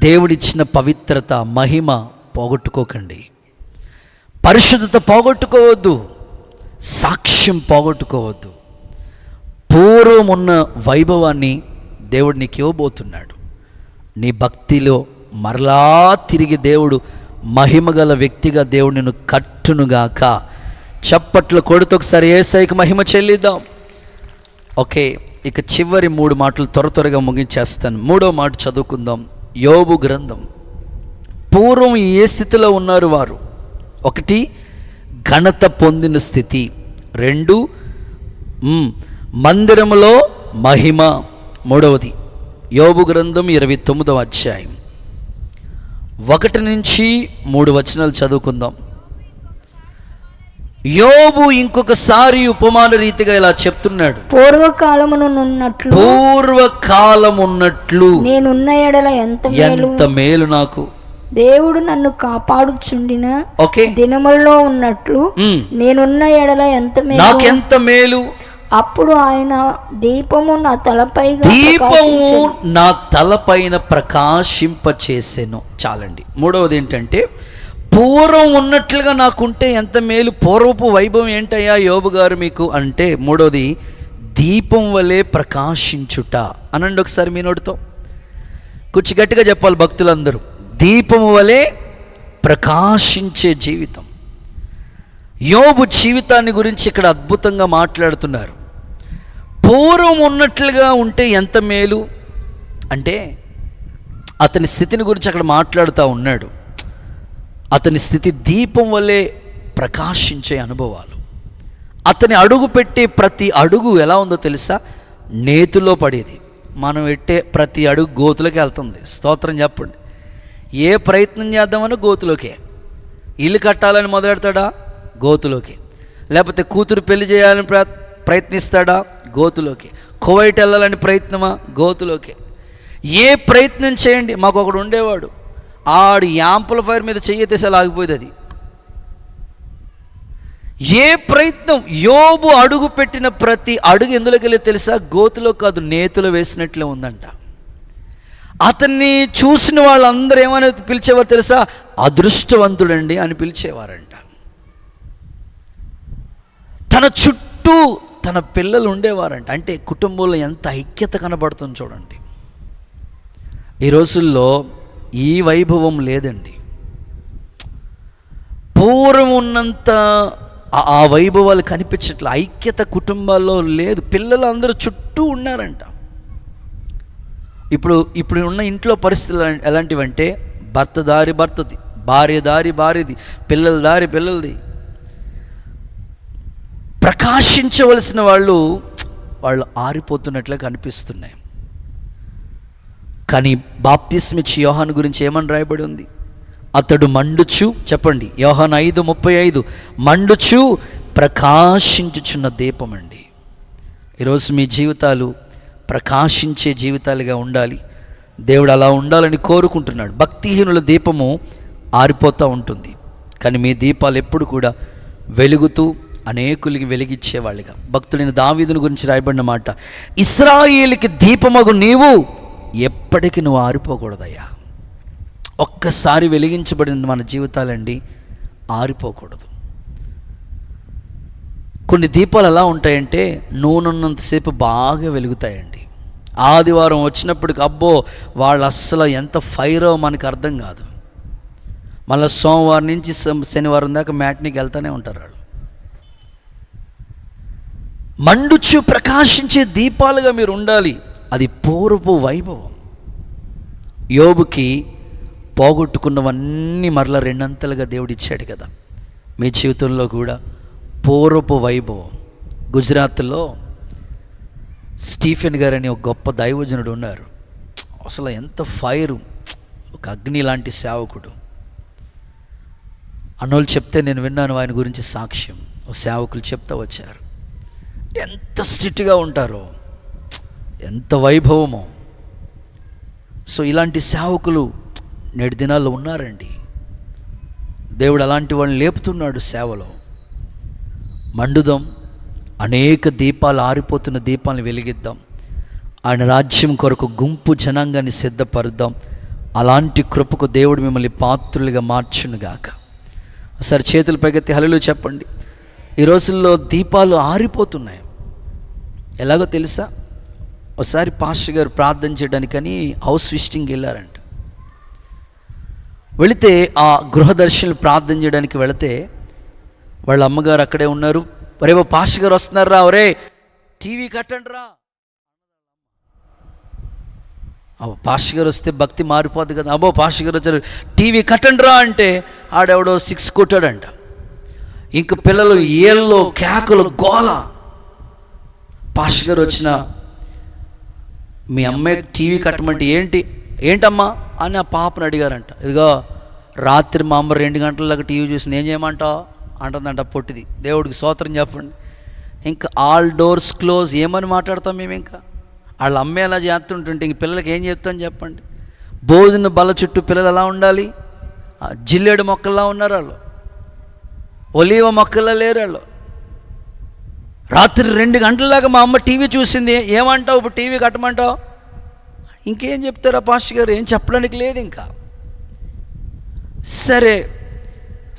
దేవుడిచ్చిన పవిత్రత, మహిమ పోగొట్టుకోకండి. పరిశుద్ధత పోగొట్టుకోవద్దు. సాక్ష్యం పోగొట్టుకోవద్దు. పూర్వం ఉన్న వైభవాన్ని దేవుడు నీకు ఇవ్వబోతున్నాడు. నీ భక్తిలో మరలా తిరిగి దేవుడు మహిమగల వ్యక్తిగా దేవుడు నిన్ను కట్టునుగాక. చప్పట్లు కొడుతూ ఒకసారి యేసయ్యకు మహిమ చెల్లిద్దాం. ఓకే. ఇక చివరి 3 మాటలు త్వరగా ముగించేస్తాను. 3వ మాట చదువుకుందాం. యోబు గ్రంథం. పూర్వం ఏ స్థితిలో ఉన్నారు వారు? 1, ఘనత పొందిన స్థితి. 2, మందిరములో మహిమ. 3వది యోబు గ్రంథం 29వ అధ్యాయం 1 నుంచి 3 వచనాలు చదువుకుందాం. యోబు ఇంకొకసారి ఉపమాన రీతిగా ఇలా చెప్తున్నాడు. పూర్వకాలమున్నట్లు
నేనున్న ఎడల
ఎంత మేలు నాకు.
దేవుడు నన్ను కాపాడుచుండిన
దినములలో
ఉన్నట్లు నేనున్న ఎడల
నాకెంత మేలు.
అప్పుడు ఆయన దీపము నా
తలపైన ప్రకాశింపచేసెను. చాలండి. 3వది ఏంటంటే పూర్వం ఉన్నట్లుగా నాకుంటే ఎంత మేలు. పూర్వపు వైభవం ఏంటయ్యా యోబు గారు మీకు అంటే 3వది దీపం వలె ప్రకాశించుట. అనండి ఒకసారి మీ నోటితో, కొంచెం గట్టిగా చెప్పాలి భక్తులందరూ. దీపం వలె ప్రకాశించే జీవితం. యోబు జీవితాన్ని గురించి ఇక్కడ అద్భుతంగా మాట్లాడుతున్నారు. పూర్వం ఉన్నట్లుగా ఉంటే ఎంత మేలు అంటే అతని స్థితిని గురించి అక్కడ మాట్లాడుతూ ఉన్నాడు. అతని స్థితి దీపం వలె ప్రకాశించే అనుభవాలు. అతని అడుగు పెట్టే ప్రతి అడుగు ఎలా ఉందో తెలుసా? నేతిలో పడేది. మనం పెట్టే ప్రతి అడుగు గోతులోకి వెళ్తుంది. స్తోత్రం చెప్పండి. ఏ ప్రయత్నం చేద్దామని గోతులోకే. ఇల్లు కట్టాలని మొదలెడతాడా? గోతులోకి. లేకపోతే కూతురు పెళ్లి చేయాలని ప్రయత్నిస్తాడా? గోతులోకి. కువైట్ వెళ్ళాలని ప్రయత్నమా? గోతులోకి. ఏ ప్రయత్నం చేయండి. మాకు ఒకడు ఉండేవాడు, ఆడు యాంప్లిఫైర్ మీద చెయ్యతేసే ఆగిపోయేది అది. ఏ ప్రయత్నం. యోబు అడుగు పెట్టిన ప్రతి అడుగు ఎందులోకి వెళ్ళి తెలుసా? గోతులో కాదు, నేతిలో వేసినట్లే ఉందంట. అతన్ని చూసిన వాళ్ళందరూ ఏమని పిలిచేవారు తెలుసా? అదృష్టవంతుడండి అని పిలిచేవారంట. తన చుట్టూ తన పిల్లలు ఉండేవారంట. అంటే కుటుంబంలో ఎంత ఐక్యత కనబడుతుంది చూడండి. ఈ రోజుల్లో ఈ వైభవం లేదండి. పూర్వం ఉన్నంత ఆ వైభవాలు కనిపించట్లే. ఐక్యత కుటుంబాల్లో లేదు. పిల్లలు అందరూ చుట్టూ ఉన్నారంట. ఇప్పుడు ఉన్న ఇంట్లో పరిస్థితులు ఎలాంటివంటే భర్త దారి భర్తది, భార్య దారి భార్యది, పిల్లల దారి పిల్లలది. ప్రకాశించవలసిన వాళ్ళు ఆరిపోతున్నట్లే కనిపిస్తున్నాయి. కానీ బాప్తిస్మిచ్చి యోహాను గురించి ఏమని రాయబడి ఉంది? అతడు మండుచు, చెప్పండి, యోహాను 5:35, మండుచు ప్రకాశించుచున్న దీపం అండి. ఈరోజు మీ జీవితాలు ప్రకాశించే జీవితాలుగా ఉండాలి. దేవుడు అలా ఉండాలని కోరుకుంటున్నాడు. భక్తిహీనుల దీపము ఆరిపోతూ ఉంటుంది, కానీ మీ దీపాలు ఎప్పుడు కూడా వెలుగుతూ అనేకులకి వెలిగించేవాళ్ళుగా. భక్తుడైన దావీదుని గురించి రాయబడిన మాట, ఇశ్రాయేలుకి దీపమగు నీవు ఎప్పటికీ నువ్వు ఆరిపోకూడదయ్యా. ఒక్కసారి వెలిగించబడింది మన జీవితాలండి, ఆరిపోకూడదు. కొన్ని దీపాలు ఎలా ఉంటాయంటే నూనెన్నంతసేపు బాగా వెలుగుతాయండి. ఆదివారం వచ్చినప్పటికి అబ్బో వాళ్ళు అస్సలు ఎంత ఫైరో మనకు అర్థం కాదు. మళ్ళీ సోమవారం నుంచి శనివారం దాకా మ్యాట్నీకి వెళ్తూనే ఉంటారు వాళ్ళు. మండుచు ప్రకాశించే దీపాలుగా మీరు ఉండాలి. అది పూర్వపు వైభవం. యోబుకి పోగొట్టుకున్నవన్నీ మరలా రెండంతలుగా దేవుడు ఇచ్చాడు కదా. మీ జీవితంలో కూడా పూర్వపు వైభవం. గుజరాత్లో స్టీఫెన్ గారు అని ఒక గొప్ప దైవజనుడు ఉన్నారు. అసలు ఎంత ఫైరు, ఒక అగ్ని లాంటి సేవకుడు. అన్నోళ్ళు చెప్తే నేను విన్నాను ఆయన గురించి సాక్ష్యం. ఓ సేవకులు చెప్తా వచ్చారు. ఎంత స్ట్రిక్ట్గా ఉంటారో, ఎంత వైభవమో. సో ఇలాంటి సేవకులు నేటి దినాల్లో ఉన్నారండి. దేవుడు అలాంటి వాళ్ళని లేపుతున్నాడు సేవలో. మండుదాం, అనేక దీపాలు, ఆరిపోతున్న దీపాలను వెలిగిద్దాం. ఆయన రాజ్యం కొరకు గుంపు జనాంగాన్ని సిద్ధపరుద్దాం. అలాంటి కృపకు దేవుడు మిమ్మల్ని పాత్రులుగా మార్చునుగాక. ఒకసారి చేతులు పైకెత్తి హల్లెలూయా చెప్పండి. ఈ రోజుల్లో దీపాలు ఆరిపోతున్నాయి. ఎలాగో తెలుసా? ఒకసారి పాస్టర్ గారు ప్రార్థన చేయడానికని హౌస్ విజిటింగ్కి వెళ్ళారంట. వెళితే ఆ గృహదర్శిని ప్రార్థన చేయడానికి వెళితే వాళ్ళ అమ్మగారు అక్కడే ఉన్నారు. ఒరే పాస్టర్ గారు వస్తున్నారా, ఒరే టీవీ కట్టండి రా. పాస్టర్ గారు వస్తే భక్తి మారిపోద్ది కదా. అబ్బో పాస్టర్ గారు వచ్చారు, టీవీ కట్టండి రా అంటే ఆడెవడో 6 కొట్టాడంట. ఇంక పిల్లలు ఏళ్ళు కేకలు గోల. పాస్టర్ గారు వచ్చిన, మీ అమ్మాయి టీవీ కట్టమంటే ఏంటమ్మా అని ఆ పాపను అడిగారంట. ఇదిగో రాత్రి మా అమ్మ 2 గంటల టీవీ చూసింది, ఏం చేయమంటావు అంటుందంట పొట్టిది. దేవుడికి స్తోత్రం చెప్పండి. ఇంకా ఆల్ డోర్స్ క్లోజ్, ఏమని మాట్లాడతాం మేము? ఇంకా వాళ్ళ అమ్మే అలా చేస్తుంటుంటే ఇంక పిల్లలకి ఏం చెప్తాం చెప్పండి? భోజన బల్ల చుట్టూ పిల్లలు ఎలా ఉండాలి? జిల్లేడు మొక్కల్లా ఉన్నారు వాళ్ళు, ఒలీవ మొక్కల్లా లేరు వాళ్ళు. రాత్రి 2 గంటలలాగా మా అమ్మ టీవీ చూసింది, ఏమంటావు ఇప్పుడు? టీవీ కట్టమంటావు? ఇంకేం చెప్తారా పాస్టర్ గారు? ఏం చెప్పడానికి లేదు ఇంకా.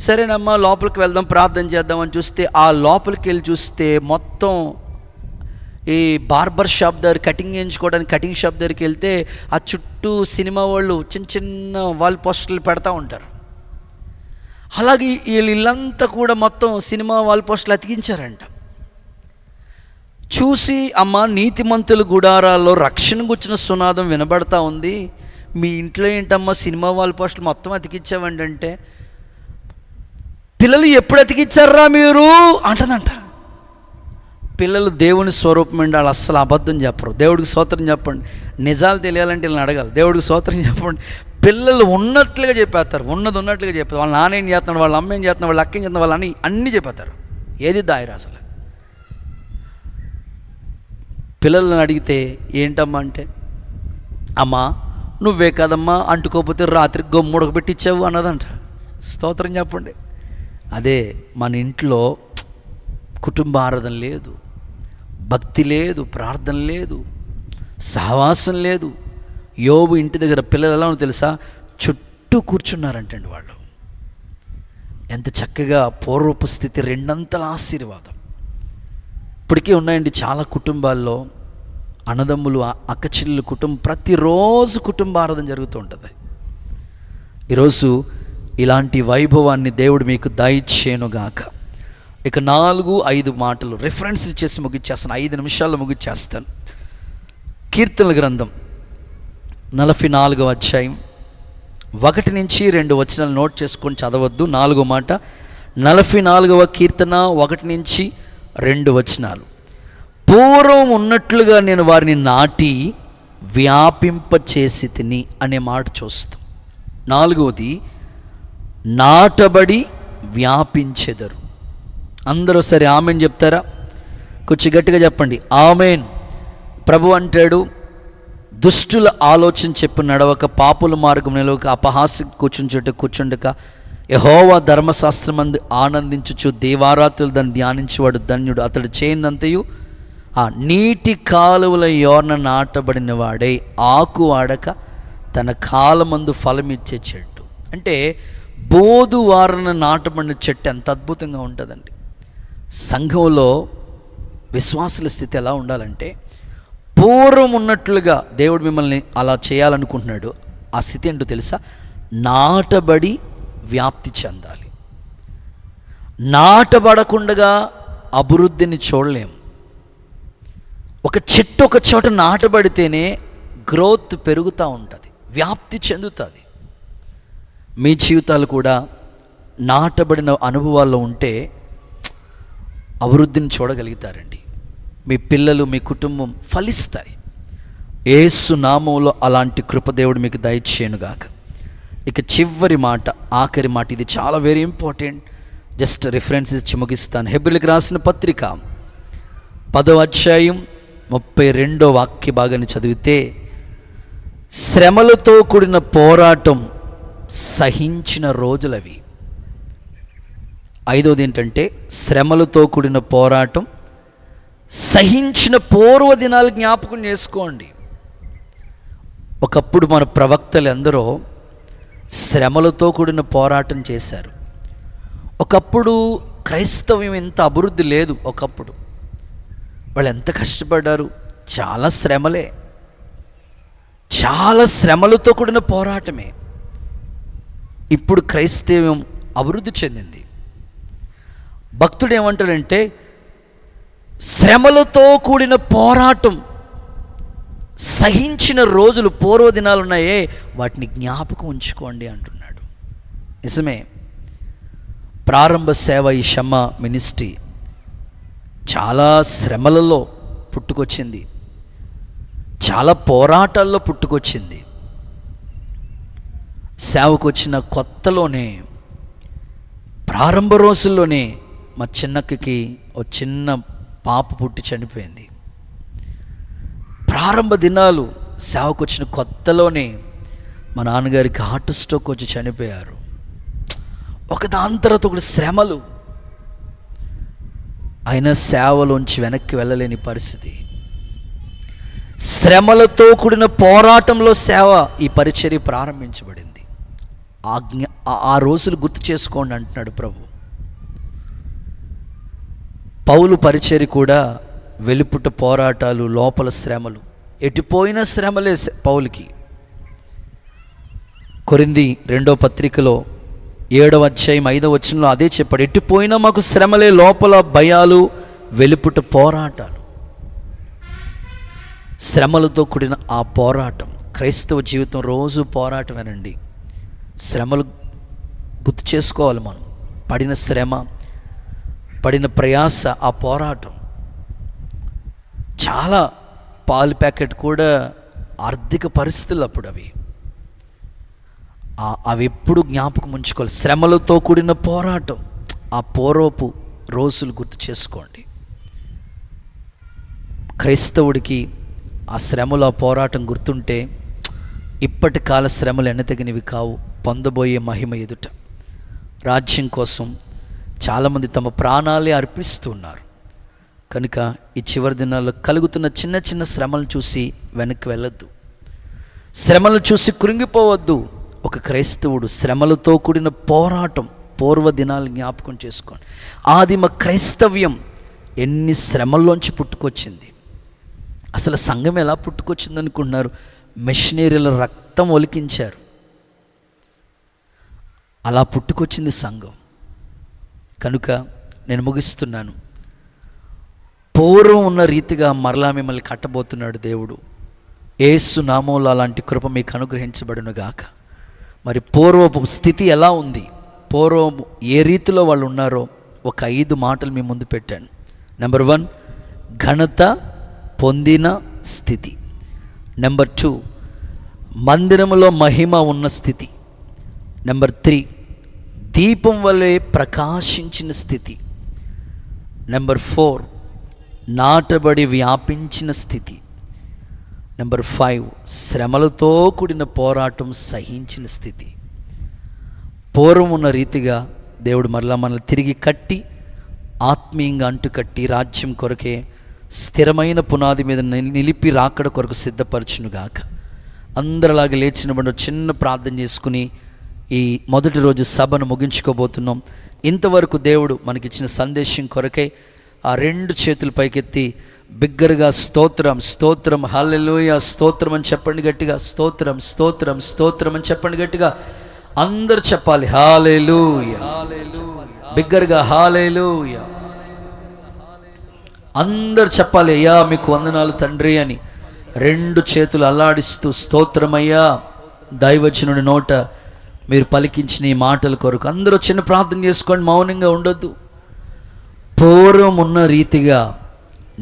సరేనమ్మా లోపలికి వెళ్దాం, ప్రార్థన చేద్దామని చూస్తే, ఆ లోపలికి వెళ్ళి చూస్తే మొత్తం ఈ బార్బర్ షాప్ దగ్గర కటింగ్ చేయించుకోవడానికి కటింగ్ షాప్ దగ్గరికి వెళ్తే ఆ చుట్టూ సినిమా వాళ్ళు చిన్న చిన్న వాల్ పోస్టర్లు పెడతా ఉంటారు. అలాగే వీళ్ళు ఇల్లంతా కూడా మొత్తం సినిమా వాల్ పోస్టర్లు అతికించారంట. చూసి, అమ్మ నీతిమంతుల గుడారాల్లో రక్షణ గుచ్చిన సునాదం వినబడతా ఉంది, మీ ఇంట్లో ఏంటమ్మా సినిమా వాల్ పోస్టర్లు మొత్తం అతికించావండి అంటే, పిల్లలు ఎప్పుడు అతికించారా మీరు అంటదంట. పిల్లలు దేవుని స్వరూపం, వాళ్ళు అస్సలు అబద్ధం చెప్పరు. దేవుడికి స్తోత్రం చెప్పండి. నిజాలు తెలియాలంటే వీళ్ళని అడగాలి. దేవుడికి స్తోత్రం చెప్పండి. పిల్లలు ఉన్నట్లుగా చెప్పేస్తారు, ఉన్నట్లుగా చెప్పేస్తారు. వాళ్ళ నాన్న ఏం చేస్తున్నాడు, వాళ్ళ అమ్మ ఏం చేస్తున్నాడు, వాళ్ళ అక్క ఏం చేస్తున్నాడు, వాళ్ళని అన్నీ చెప్పేస్తారు. ఏది దాయరా అసలు. పిల్లలను అడిగితే ఏంటమ్మా అంటే, అమ్మా నువ్వే కదమ్మా అంటుకోకపోతే రాత్రి గమ్ముడకు పెట్టించావు అన్నదంట. స్తోత్రం చెప్పండి. అదే మన ఇంట్లో కుటుంబ ఆరాధన లేదు, భక్తి లేదు, ప్రార్థన లేదు, సహవాసం లేదు. యోబు ఇంటి దగ్గర పిల్లలు ఎలా తెలుసా? చుట్టూ కూర్చున్నారంటండి వాళ్ళు. ఎంత చక్కగా పూర్వపు స్థితి, 2 ఆశీర్వాదం. ఇప్పటికీ ఉన్నాయండి చాలా కుటుంబాల్లో. అన్నదమ్ములు, అక్క చెల్లెలు కుటుంబం, ప్రతిరోజు కుటుంబ ఆరాధన జరుగుతూ ఉంటుంది. ఈరోజు ఇలాంటి వైభవాన్ని దేవుడు మీకు దయచేయునుగాక. ఇక 4-5 మాటలు రిఫరెన్స్లు చేసి ముగించేస్తాను, 5 నిమిషాల్లో ముగించేస్తాను. కీర్తనల గ్రంథం 44వ అధ్యాయం 1-2 వచనాలు నోట్ చేసుకొని చదవద్దు. 4వ మాట, 44వ కీర్తన 1-2 వచనాలు. పూర్వం ఉన్నట్లుగా నేను వారిని నాటి వ్యాపింపచేసి తిని అనే మాట చూస్తాం. 4వది, నాటబడి వ్యాపించెదరు. అందరూ సరే ఆమెన్ చెప్తారా? కొంచెం గట్టిగా చెప్పండి ఆమెన్. ప్రభు అంటాడు, దుష్టుల ఆలోచన చెప్పు నడవక, పాపుల మార్గం నిలవక, అపహాస్య కూర్చుండక, యెహోవా ధర్మశాస్త్రమందు ఆనందించుచు దేవారాత్రులు దాన్ని ధ్యానించేవాడు ధన్యుడు. అతడు చేయనంతయు ఆ నీటి కాలువల యోర్న నాటబడిన వాడై ఆకు వాడక తన కాలమందు ఫలమిచ్చే చెట్టు. అంటే బోధు వారన నాటబడిన చెట్టు ఎంత అద్భుతంగా ఉంటుందండి. సంఘంలో విశ్వాసుల స్థితి ఎలా ఉండాలంటే, పూర్వం ఉన్నట్లుగా దేవుడు మిమ్మల్ని అలా చేయాలనుకుంటున్నాడు. ఆ స్థితి ఏంటో తెలుసా? నాటబడి వ్యాప్తి చెందాలి. నాటబడకుండా అభివృద్ధిని చూడలేము. ఒక చెట్టు ఒక చోట నాటబడితేనే గ్రోత్ పెరుగుతూ ఉంటుంది, వ్యాప్తి చెందుతుంది. మీ జీవితాలు కూడా నాటబడిన అనుభవాల్లో ఉంటే అభివృద్ధిని చూడగలుగుతారండి. మీ పిల్లలు, మీ కుటుంబం ఫలిస్తాయి. యేసు నామములో అలాంటి కృపదేవుడు మీకు దయచేయునుగాక. ఇక చివరి మాట, ఆఖరి మాట, ఇది చాలా వెరీ ఇంపార్టెంట్. జస్ట్ రిఫరెన్స్ ఇచ్చి ముగిస్తాను. హెబ్రీయులకు రాసిన పత్రిక 10వ అధ్యాయం 32వ వాక్య భాగాన్ని చదివితే, శ్రమలతో కూడిన పోరాటం సహించిన రోజులవి. 5వది ఏంటంటే, శ్రమలతో కూడిన పోరాటం సహించిన పూర్వ దినాలు జ్ఞాపకం చేసుకోండి. ఒకప్పుడు మన ప్రవక్తలు ఎందరో శ్రమలతో కూడిన పోరాటం చేశారు. ఒకప్పుడు క్రైస్తవ్యం ఇంత అభివృద్ధి లేదు. ఒకప్పుడు వాళ్ళు ఎంత కష్టపడ్డారు, చాలా శ్రమలే, చాలా శ్రమలతో కూడిన పోరాటమే. ఇప్పుడు క్రైస్తవ్యం అభివృద్ధి చెందింది. భక్తుడు ఏమంటాడంటే, శ్రమలతో కూడిన పోరాటం సహించిన రోజులు పూర్వదినాలు ఉన్నాయే, వాటిని జ్ఞాపకం ఉంచుకోండి అంటున్నాడు. నిజమే, ప్రారంభ సేవ ఈ షమ్మ మినిస్ట్రీ చాలా శ్రమలలో పుట్టుకొచ్చింది, చాలా పోరాటాల్లో పుట్టుకొచ్చింది. సేవకు వచ్చిన కొత్తలోనే, ప్రారంభ రోజుల్లోనే మా చిన్నక్కకి ఒక చిన్న పాప పుట్టి చనిపోయింది. ప్రారంభ దినాలు సేవకు వచ్చిన కొత్తలోనే మా నాన్నగారికి హార్ట్ స్ట్రోక్ వచ్చి చనిపోయారు. ఒకదాని తర్వాత ఒకటి శ్రమలు, అయినా సేవలోంచి వెనక్కి వెళ్ళలేని పరిస్థితి. శ్రమలతో కూడిన పోరాటంలో సేవ, ఈ పరిచర్య ప్రారంభించబడింది. ఆ రోజులు గుర్తు చేసుకోండి అంటున్నాడు ప్రభు. పౌలు పరిచర్య కూడా వెలుపుట పోరాటాలు, లోపల శ్రమలు, ఎటుపోయిన శ్రమలే పౌలుకి. కొరింథీ 2వ పత్రికలో 7వ అధ్యాయం 5వ వచనంలో అదే చెప్పాడు. ఎటుపోయినా మాకు శ్రమలే, లోపల భయాలు, వెలుపుట పోరాటాలు. శ్రమలతో కూడిన ఆ పోరాటం. క్రైస్తవ జీవితం రోజు పోరాటమేనండి. శ్రమలు గుర్తు చేసుకోవాలి మనం. పడిన శ్రమ, పడిన ప్రయాస, ఆ పోరాటం. చాలా పాలు ప్యాకెట్ కూడా ఆర్థిక పరిస్థితులు అప్పుడు అవి ఎప్పుడు జ్ఞాపకం ఉంచుకోవాలి. శ్రమలతో కూడిన పోరాటం, ఆ పూర్వపు రోజులు గుర్తు చేసుకోండి. క్రైస్తవుడికి ఆ శ్రమలు, ఆ పోరాటం గుర్తుంటే ఇప్పటి కాల శ్రమలు ఎన్నతగినవి కావు. పొందబోయే మహిమ ఎదుట రాజ్యం కోసం చాలామంది తమ ప్రాణాలే అర్పిస్తున్నారు. కనుక ఈ చివరి దినాల్లో కలుగుతున్న చిన్న చిన్న శ్రమలను చూసి వెనక్కి వెళ్ళొద్దు, శ్రమలను చూసి కృంగిపోవద్దు. ఒక క్రైస్తవుడు శ్రమలతో కూడిన పోరాటం, పూర్వ దినాలు జ్ఞాపకం చేసుకోండి. ఆదిమ క్రైస్తవ్యం ఎన్ని శ్రమల్లోంచి పుట్టుకొచ్చింది. అసలు సంఘం ఎలా పుట్టుకొచ్చింది అనుకుంటున్నారు? మిషనరీల రక్తం ఒలికించారు, అలా పుట్టుకొచ్చింది సంఘం. కనుక నేను ముగిస్తున్నాను. పూర్వం ఉన్న రీతిగా మరలా మిమ్మల్ని కట్టబోతున్నాడు దేవుడు. యేసు నామంలో అలాంటి కృప మీకు అనుగ్రహించబడును గాక. మరి పూర్వపు స్థితి ఎలా ఉంది, పూర్వం ఏ రీతిలో వాళ్ళు ఉన్నారో ఒక 5 మాటలు మీ ముందు పెట్టాను. నెంబర్ 1, ఘనత పొందిన స్థితి. నెంబర్ 2, మందిరములో మహిమ ఉన్న స్థితి. నెంబర్ 3, దీపం వలె ప్రకాశించిన స్థితి. నెంబర్ 4, నాటబడి వ్యాపించిన స్థితి. నెంబర్ 5, శ్రమలతో కూడిన పోరాటం సహించిన స్థితి. పూర్వం ఉన్న రీతిగా దేవుడు మరలా మనల్ని తిరిగి కట్టి, ఆత్మీయంగా అంటుకట్టి, రాజ్యం కొరకే స్థిరమైన పునాది మీద నిలిపి రాకడ కొరకు సిద్ధపరచునుగాక. అందరిలాగా లేచినప్పుడు చిన్న ప్రార్థన చేసుకుని ఈ మొదటి రోజు సభను ముగించుకోబోతున్నాం. ఇంతవరకు దేవుడు మనకిచ్చిన సందేశం కొరకై ఆ 2 చేతులు పైకెత్తి బిగ్గరగా స్తోత్రం, స్తోత్రం, హల్లెలూయా, స్తోత్రం అని చెప్పండి గట్టిగా. స్తోత్రం, స్తోత్రం, స్తోత్రం అని చెప్పండి గట్టిగా. అందరు చెప్పాలి హల్లెలూయా, బిగ్గరగా హల్లెలూయా. అందరు చెప్పాలి, అయ్యా మీకు వందనాలు తండ్రి అని 2 చేతులు అల్లాడిస్తూ స్తోత్రమయ్యా. దైవజనుడి నోట మీరు పలికించిన ఈ మాటల కొరకు అందరూ చిన్న ప్రార్థన చేసుకోండి, మౌనంగా ఉండొద్దు. పూర్వం ఉన్న రీతిగా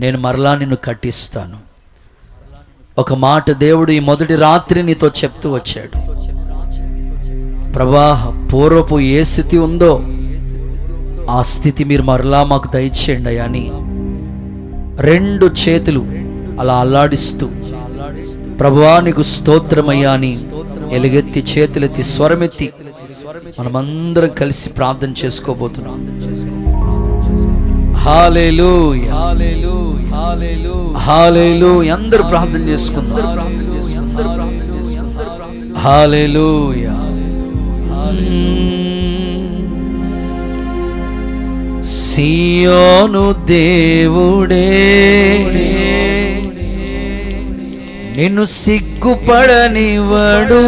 నేను మరలా నిన్ను కట్టిస్తాను. ఒక మాట దేవుడు ఈ మొదటి రాత్రి నీతో చెప్తూ వచ్చాడు. ప్రభా, పూర్వపు ఏ స్థితి ఉందో ఆ స్థితి మీరు మరలా మాకు దయచేయండి అయ్యా అని 2 చేతులు అలా అల్లాడిస్తూ ప్రభువా నీకు స్తోత్రమయ్యా అని ఎలుగెత్తి చేతులెత్తి స్వరమెత్తి మనమందరం కలిసి ప్రార్థన చేసుకోబోతున్నాం. హల్లెలూయా, హల్లెలూయా, హల్లెలూయా. అందరూ ప్రార్థన చేసుకుందాం. హల్లెలూయా. సియోను దేవుడే నిన్ను సిగ్గుపడనివ్వడు,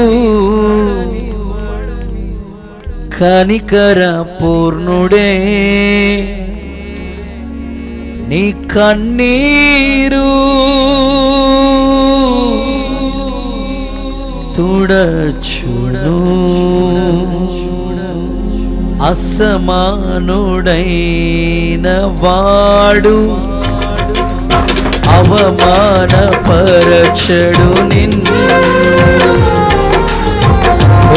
కనికర పూర్ణుడే నీ కన్నీరు చూడచును అసమానుడైన వాడు అవమానపరచడు నిన్ను.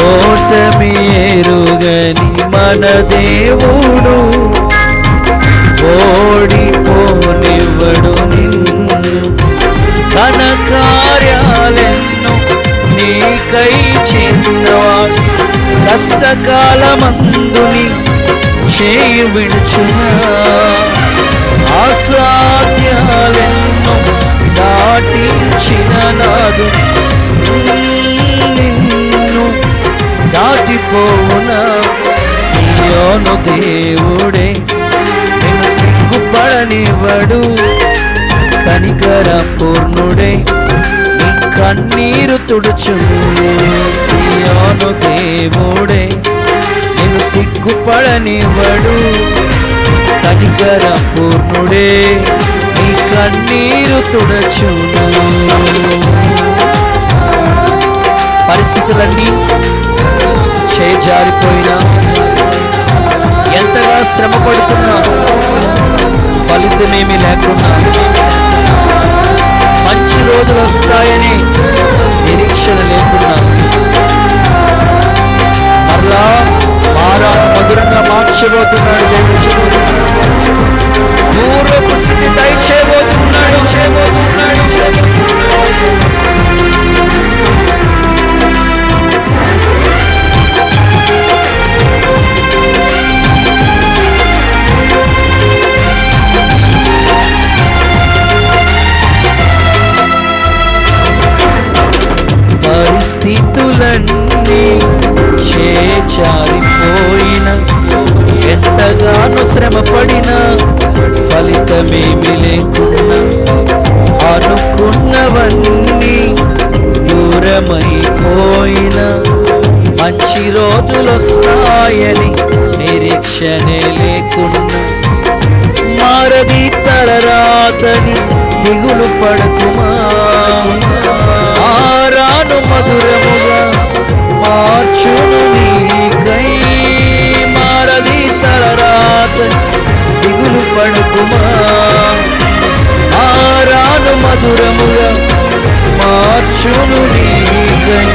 ఓటమి ఎరుగని మన దేవుడు ఓడిపోనివ్వడు నిన్ను. ఘన కార్యాలెన్నో నీకై చేసినవాడు కష్టకాలమందుని చేయి విడుచునా. అసాధ్యాలెన్నో దాటించిన నాదు నిన్ను దాటిపోవునా. సియోను దేవుడే నిన్ను సిగ్గుపడనివ్వడు. కనికర పూర్ణుడే నీ కన్నీరు తుడుచును. సియోను దేవుడే నిన్ను సిగ్గుపడనివ్వడు. కనికర పూర్ణుడే నీ కన్నీరు తుడచును. పరిస్థితులన్నీ చేజారిపోయినా, ఎంతగా శ్రమ పడుతున్నా, ఫలితమేమీ లేకున్నా, మంచి రోజులు వస్తాయని నిరీక్షణ లేకున్నా, మరలా వారాన్ని మధురంగా మార్చబోతున్నాడు దేవుడు. పూర్వపు స్థితి దయచేయబోతున్నాడు. పరిస్థితులన్నీ చేజారిపోయిన, ఎంతగానో శ్రమ పడినా, ఫలితమేమి లేకున్నా, అనుకున్నవన్నీ దూరమైపోయిన, మంచి రోజులొస్తాయని నిరీక్షణే లేకున్నా, మారది తలరాతని దిగులు పడకుమా. ఆరాను మధురముగా మార్చును నీకై, మారది తలరాతని దిగులు పడకుమా. ఆరాను మధురముగా మార్చును నీకై,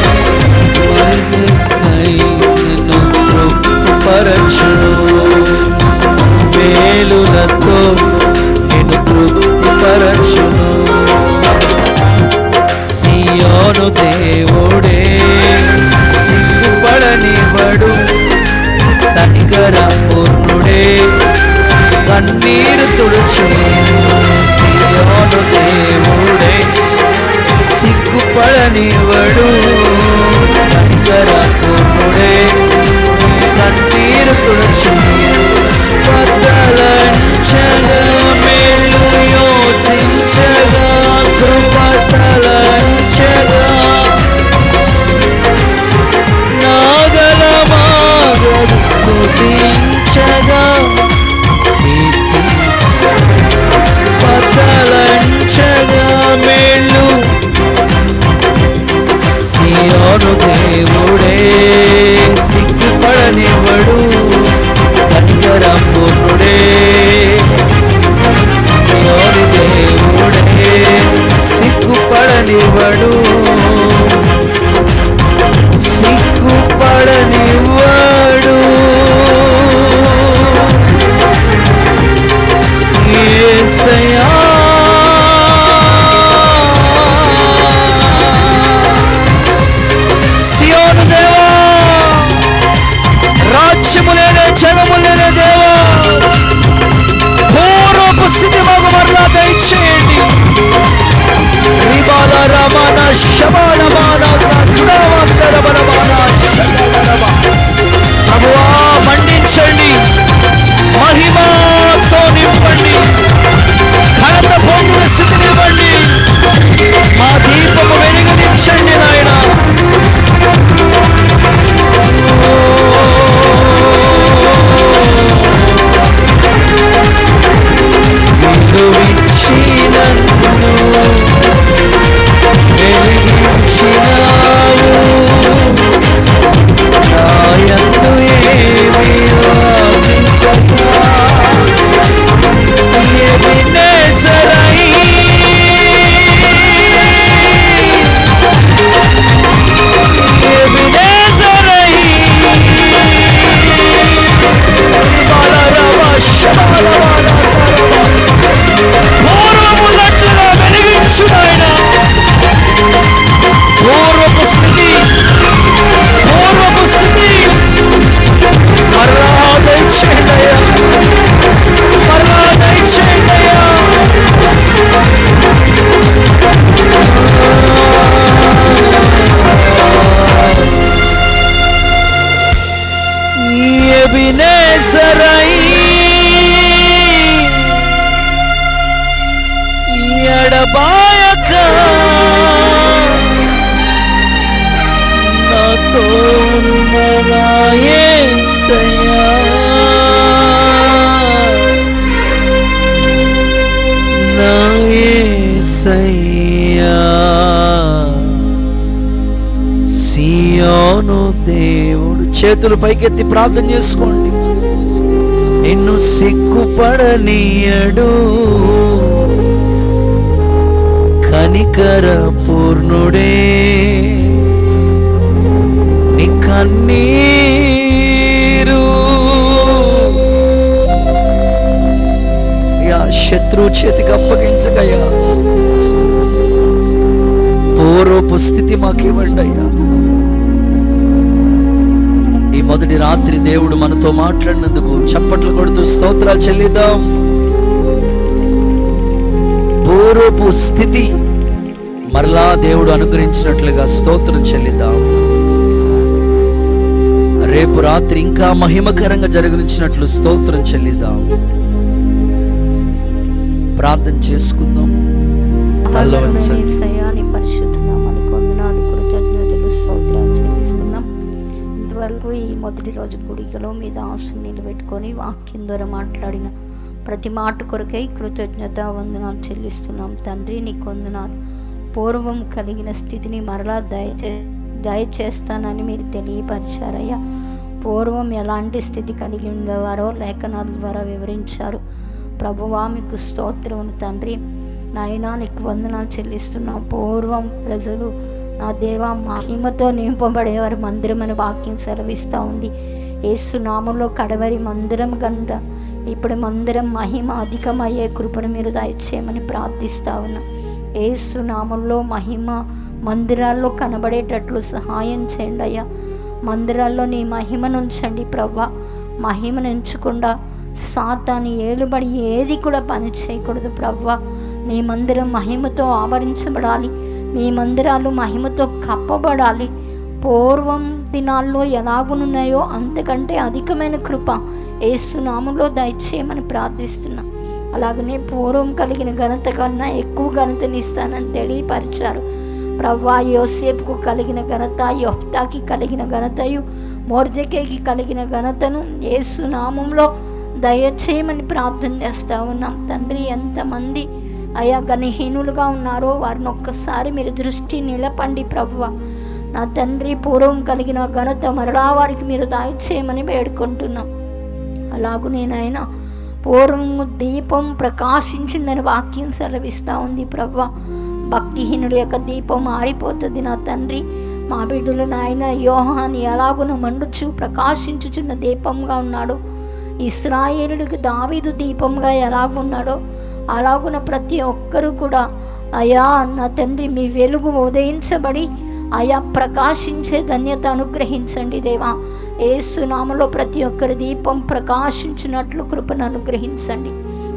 నిన్ను తృప్తిపరచును. మేలులతో నిన్ను తృప్తిపరచును. సియోను దేవుడే సిగ్గుపడనివ్వడు. కనికర పూర్ణుడే కన్నీరు తుడుచును. సియోను దేవుడే సిగ్గుపడనివ్వడు. కనికర పూర్ణుడే కన్నీరు తుడుచును. బదలంచగా మేలు యోచించగా, కృపతలంచగా, నాగలమాగదు స్తుతించగా, బదలంచగా మేలు. సియోను దేవుడే సిగ్గుపడనివ్వడు. కనికర పూర్ణుడే సియోను దేవుడే సిగ్గుపడనివ్వడు. సిగ్గుపడనివ్వడు. యేసయ్యా సియోను దేవా, రాజ్యములేనే జగములేనే దేవా, పూర్వపు స్థితి మాకు మరలా దయచేయండి. రిబాల రమణ శబనమాన కథుడవంతరమనమాన శగలరమ. ప్రభువా మండించండి, మహిమతో నింపండి, ఘనత పొందిన స్థితినివ్వండి. మా దీపము వెలుగునించండి నాయన. విలువించి నన్ను వెలిగించి అవును దేవుడు. చేతులు పైకెత్తి ప్రార్థన చేసుకోండి. నిన్ను సిగ్గుపడనీయడు, కనికర పూర్ణుడే. నీ కన్నీరు శత్రువు చేతికి అప్పగించకయ్యా. పూర్వపు స్థితి మాకు ఇవ్వండి అయ్యా. ఈ మొదటి రాత్రి దేవుడు మనతో మాట్లాడినందుకు చప్పట్లు కొడుతూ స్తోత్రాలు చెల్లిద్దాం. పూర్వపు స్థితి మరలా దేవుడు అనుగ్రహించినట్లుగా స్తోత్రం చెల్లిద్దాం. రేపు రాత్రి ఇంకా మహిమకరంగా జరగనిచ్చినట్లు స్తోత్రం చెల్లిద్దాం. ప్రార్థన చేసుకుందాం.
పరిశుద్ధ నామానికి వందనాలు, కృతజ్ఞతలు, స్తోత్రాలు చెల్లిస్తున్నాం. ఇంతవరకు ఈ మొదటి రోజు కూడికలో మీ దాసుని నిలబెట్టుకొని వాక్యం ద్వారా మాట్లాడిన ప్రతి మాట కొరకై కృతజ్ఞత వందనాలు చెల్లిస్తున్నాం. తండ్రి నీకు వందనాలు. పూర్వం కలిగిన స్థితిని మరలా దయచేస్తానని మీరు తెలియపరిచారయ్యా. పూర్వం ఎలాంటి స్థితి కలిగి ఉండేవారో లేఖనాల ద్వారా వివరించారు. ప్రభువా మీకు స్తోత్రములు తండ్రి. నాయనా నీకు వందనాలు చెల్లిస్తున్నాం. పూర్వం ప్రజలు నా దేవా మహిమతో నింపబడేవారు మందిరం అని వాక్యం సెలవిస్తూ ఉంది. యేసు నామంలో కడవరి మందిరం గంట ఇప్పుడు మందిరం మహిమ అధికమయ్యే కృపను మీరు దయచేయమని ప్రార్థిస్తా ఉన్నా. యేసు నామంలో మహిమ మందిరాల్లో కనబడేటట్లు సహాయం చేయండి అయ్యా. మందిరాల్లో నీ మహిమను ఉంచండి ప్రవ్వా. మహిమను ఎంచకుండా సాతాను ఏలుబడి ఏది కూడా పని చేయకూడదు ప్రవ్వా. నీ మందిరం మహిమతో ఆవరించబడాలి. నీ మందిరాలు మహిమతో కప్పబడాలి. పూర్వం దినాల్లో ఎలాగునున్నాయో అంతకంటే అధికమైన కృప యేసు నామంలో దయచేయమని ప్రార్థిస్తున్నా. అలాగనే పూర్వం కలిగిన ఘనత కన్నా ఎక్కువ ఘనతనిస్తానని తెలియపరిచారు ప్రవ్వా. యోసేపుకు కలిగిన ఘనత, యొఫ్తాకి కలిగిన ఘనతయు, మొర్దెకైకి కలిగిన ఘనతను యేసు నామంలో దయచేయమని ప్రార్థన చేస్తూ ఉన్నాం తండ్రి. ఎంతమంది అయా గణహీనులుగా ఉన్నారో వారిని ఒక్కసారి మీరు దృష్టి నిలపండి ప్రభువా. నా తండ్రి పూర్వం కలిగిన ఘనత మరలా వారికి మీరు దయచేయమని వేడుకుంటున్నాం. అలాగూ నేనైనా పూర్వం దీపం ప్రకాశించిందని వాక్యం సెలవిస్తూ ఉంది ప్రభువా. భక్తిహీనుల యొక్క దీపం ఆరిపోతుంది నా తండ్రి. మా బిడ్డలు నాయన యోహాను ఎలాగున మండుచు ప్రకాశించుచున్న దీపంగా ఉన్నాడు. ఇశ్రాయేలుడికి దావీదు దీపంగా ఎలాగున్నాడో అలాగున ప్రతి ఒక్కరూ కూడా అయా నా తండ్రి మీ వెలుగు ఉదయించబడి అయా ప్రకాశించే ధన్యత అనుగ్రహించండి దేవా. యేసు నామములో ప్రతి ఒక్కరి దీపం ప్రకాశించినట్లు కృపను అనుగ్రహించండి.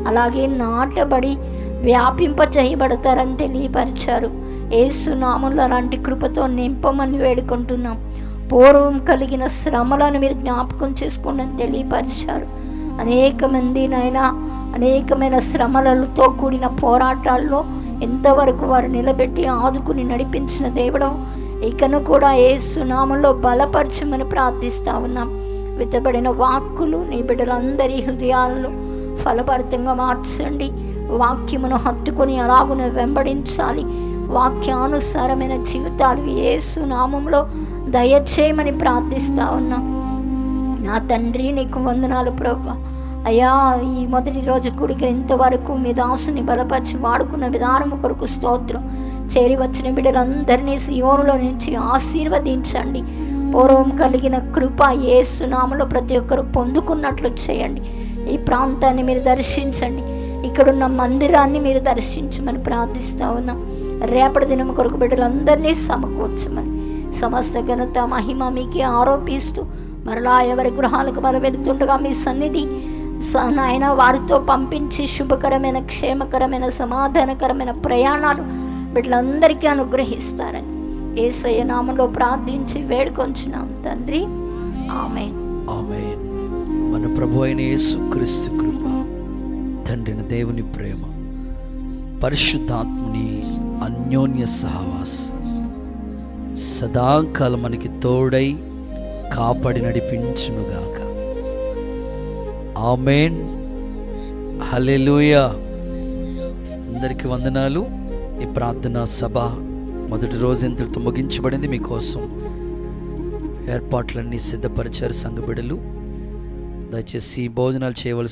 అలాగే నాటబడి వ్యాపింప చేయబడతారని తెలియపరిచారు. యేసు నామములో అలాంటి కృపతో నింపమని వేడుకుంటున్నాం. పూర్వం కలిగిన శ్రమలను మీరు జ్ఞాపకం చేసుకోండి అని తెలియపరిచారు. అనేక మంది నాయనా అనేకమైన శ్రమలతో కూడిన పోరాటాల్లో ఎంతవరకు వారు నిలబెట్టి ఆదుకుని నడిపించిన దేవుడు ఇకను కూడా యేసు నామములో బలపరచమని ప్రార్థిస్తా ఉన్నాం. విత్తబడిన వాక్కులు నీ బిడ్డలందరి హృదయాలను ఫలభరితంగా మార్చండి. వాక్యమును హత్తుకొని అలాగున వెంబడించాలి. వాక్యానుసారమైన జీవితాలు యేసు నామములో దయచేయమని ప్రార్థిస్తా ఉన్నాం. నా తండ్రి నీకు వందనాలు ప్రభువా. అయ్యా ఈ మొదటి రోజు కూడికి ఇంతవరకు మీ దాసుని బలపరిచి వాడుకున్న విధానము కొరకు స్తోత్రం. చేరి వచ్చిన బిడ్డలందరినీ సియోనులో నుంచి ఆశీర్వదించండి. పూర్వం కలిగిన కృప యేసు నామములో ప్రతి ఒక్కరు పొందుకున్నట్లు చేయండి. ఈ ప్రాంతాన్ని మీరు దర్శించండి. ఇక్కడున్న మందిరాన్ని మీరు దర్శించమని ప్రార్థిస్తా ఉన్నాం. రేపటి దినం కొరకు బిడ్డలందరినీ సమకూర్చమని సమస్త ఘనత మహిమ మీకే ఆరోపిస్తూ మరలా ఎవరి గృహాలకు మనం వెళుతుండగా మీ సన్నిధి నాయన వారితో పంపించి శుభకరమైన క్షేమకరమైన సమాధానకరమైన ప్రయాణాలు వీళ్ళందరికీ అనుగ్రహిస్తారని యేసయ్య నామములో ప్రార్థించి వేడుకొంచున్నాం తండ్రి. ఆమేన్.
ఆమేన్. మన ప్రభు అయిన యేసుక్రీస్తు కృప, తండ్రిని దేవుని ప్రేమ, పరిశుద్ధాత్ముని అన్యోన్య సహవాసం సదాకాలం మనకి తోడై కాపాడి నడిపించునుగాక. ఆమేన్. హల్లెలూయా. అందరికీ వందనాలు. ఈ ప్రార్థనా సభ మొదటి రోజు ఇంతటితో ముగించబడింది. మీకోసం ఏర్పాట్లన్నీ సిద్ధపరిచారు సంఘ బిడ్డలు. దయచేసి భోజనాలు చేయవలసి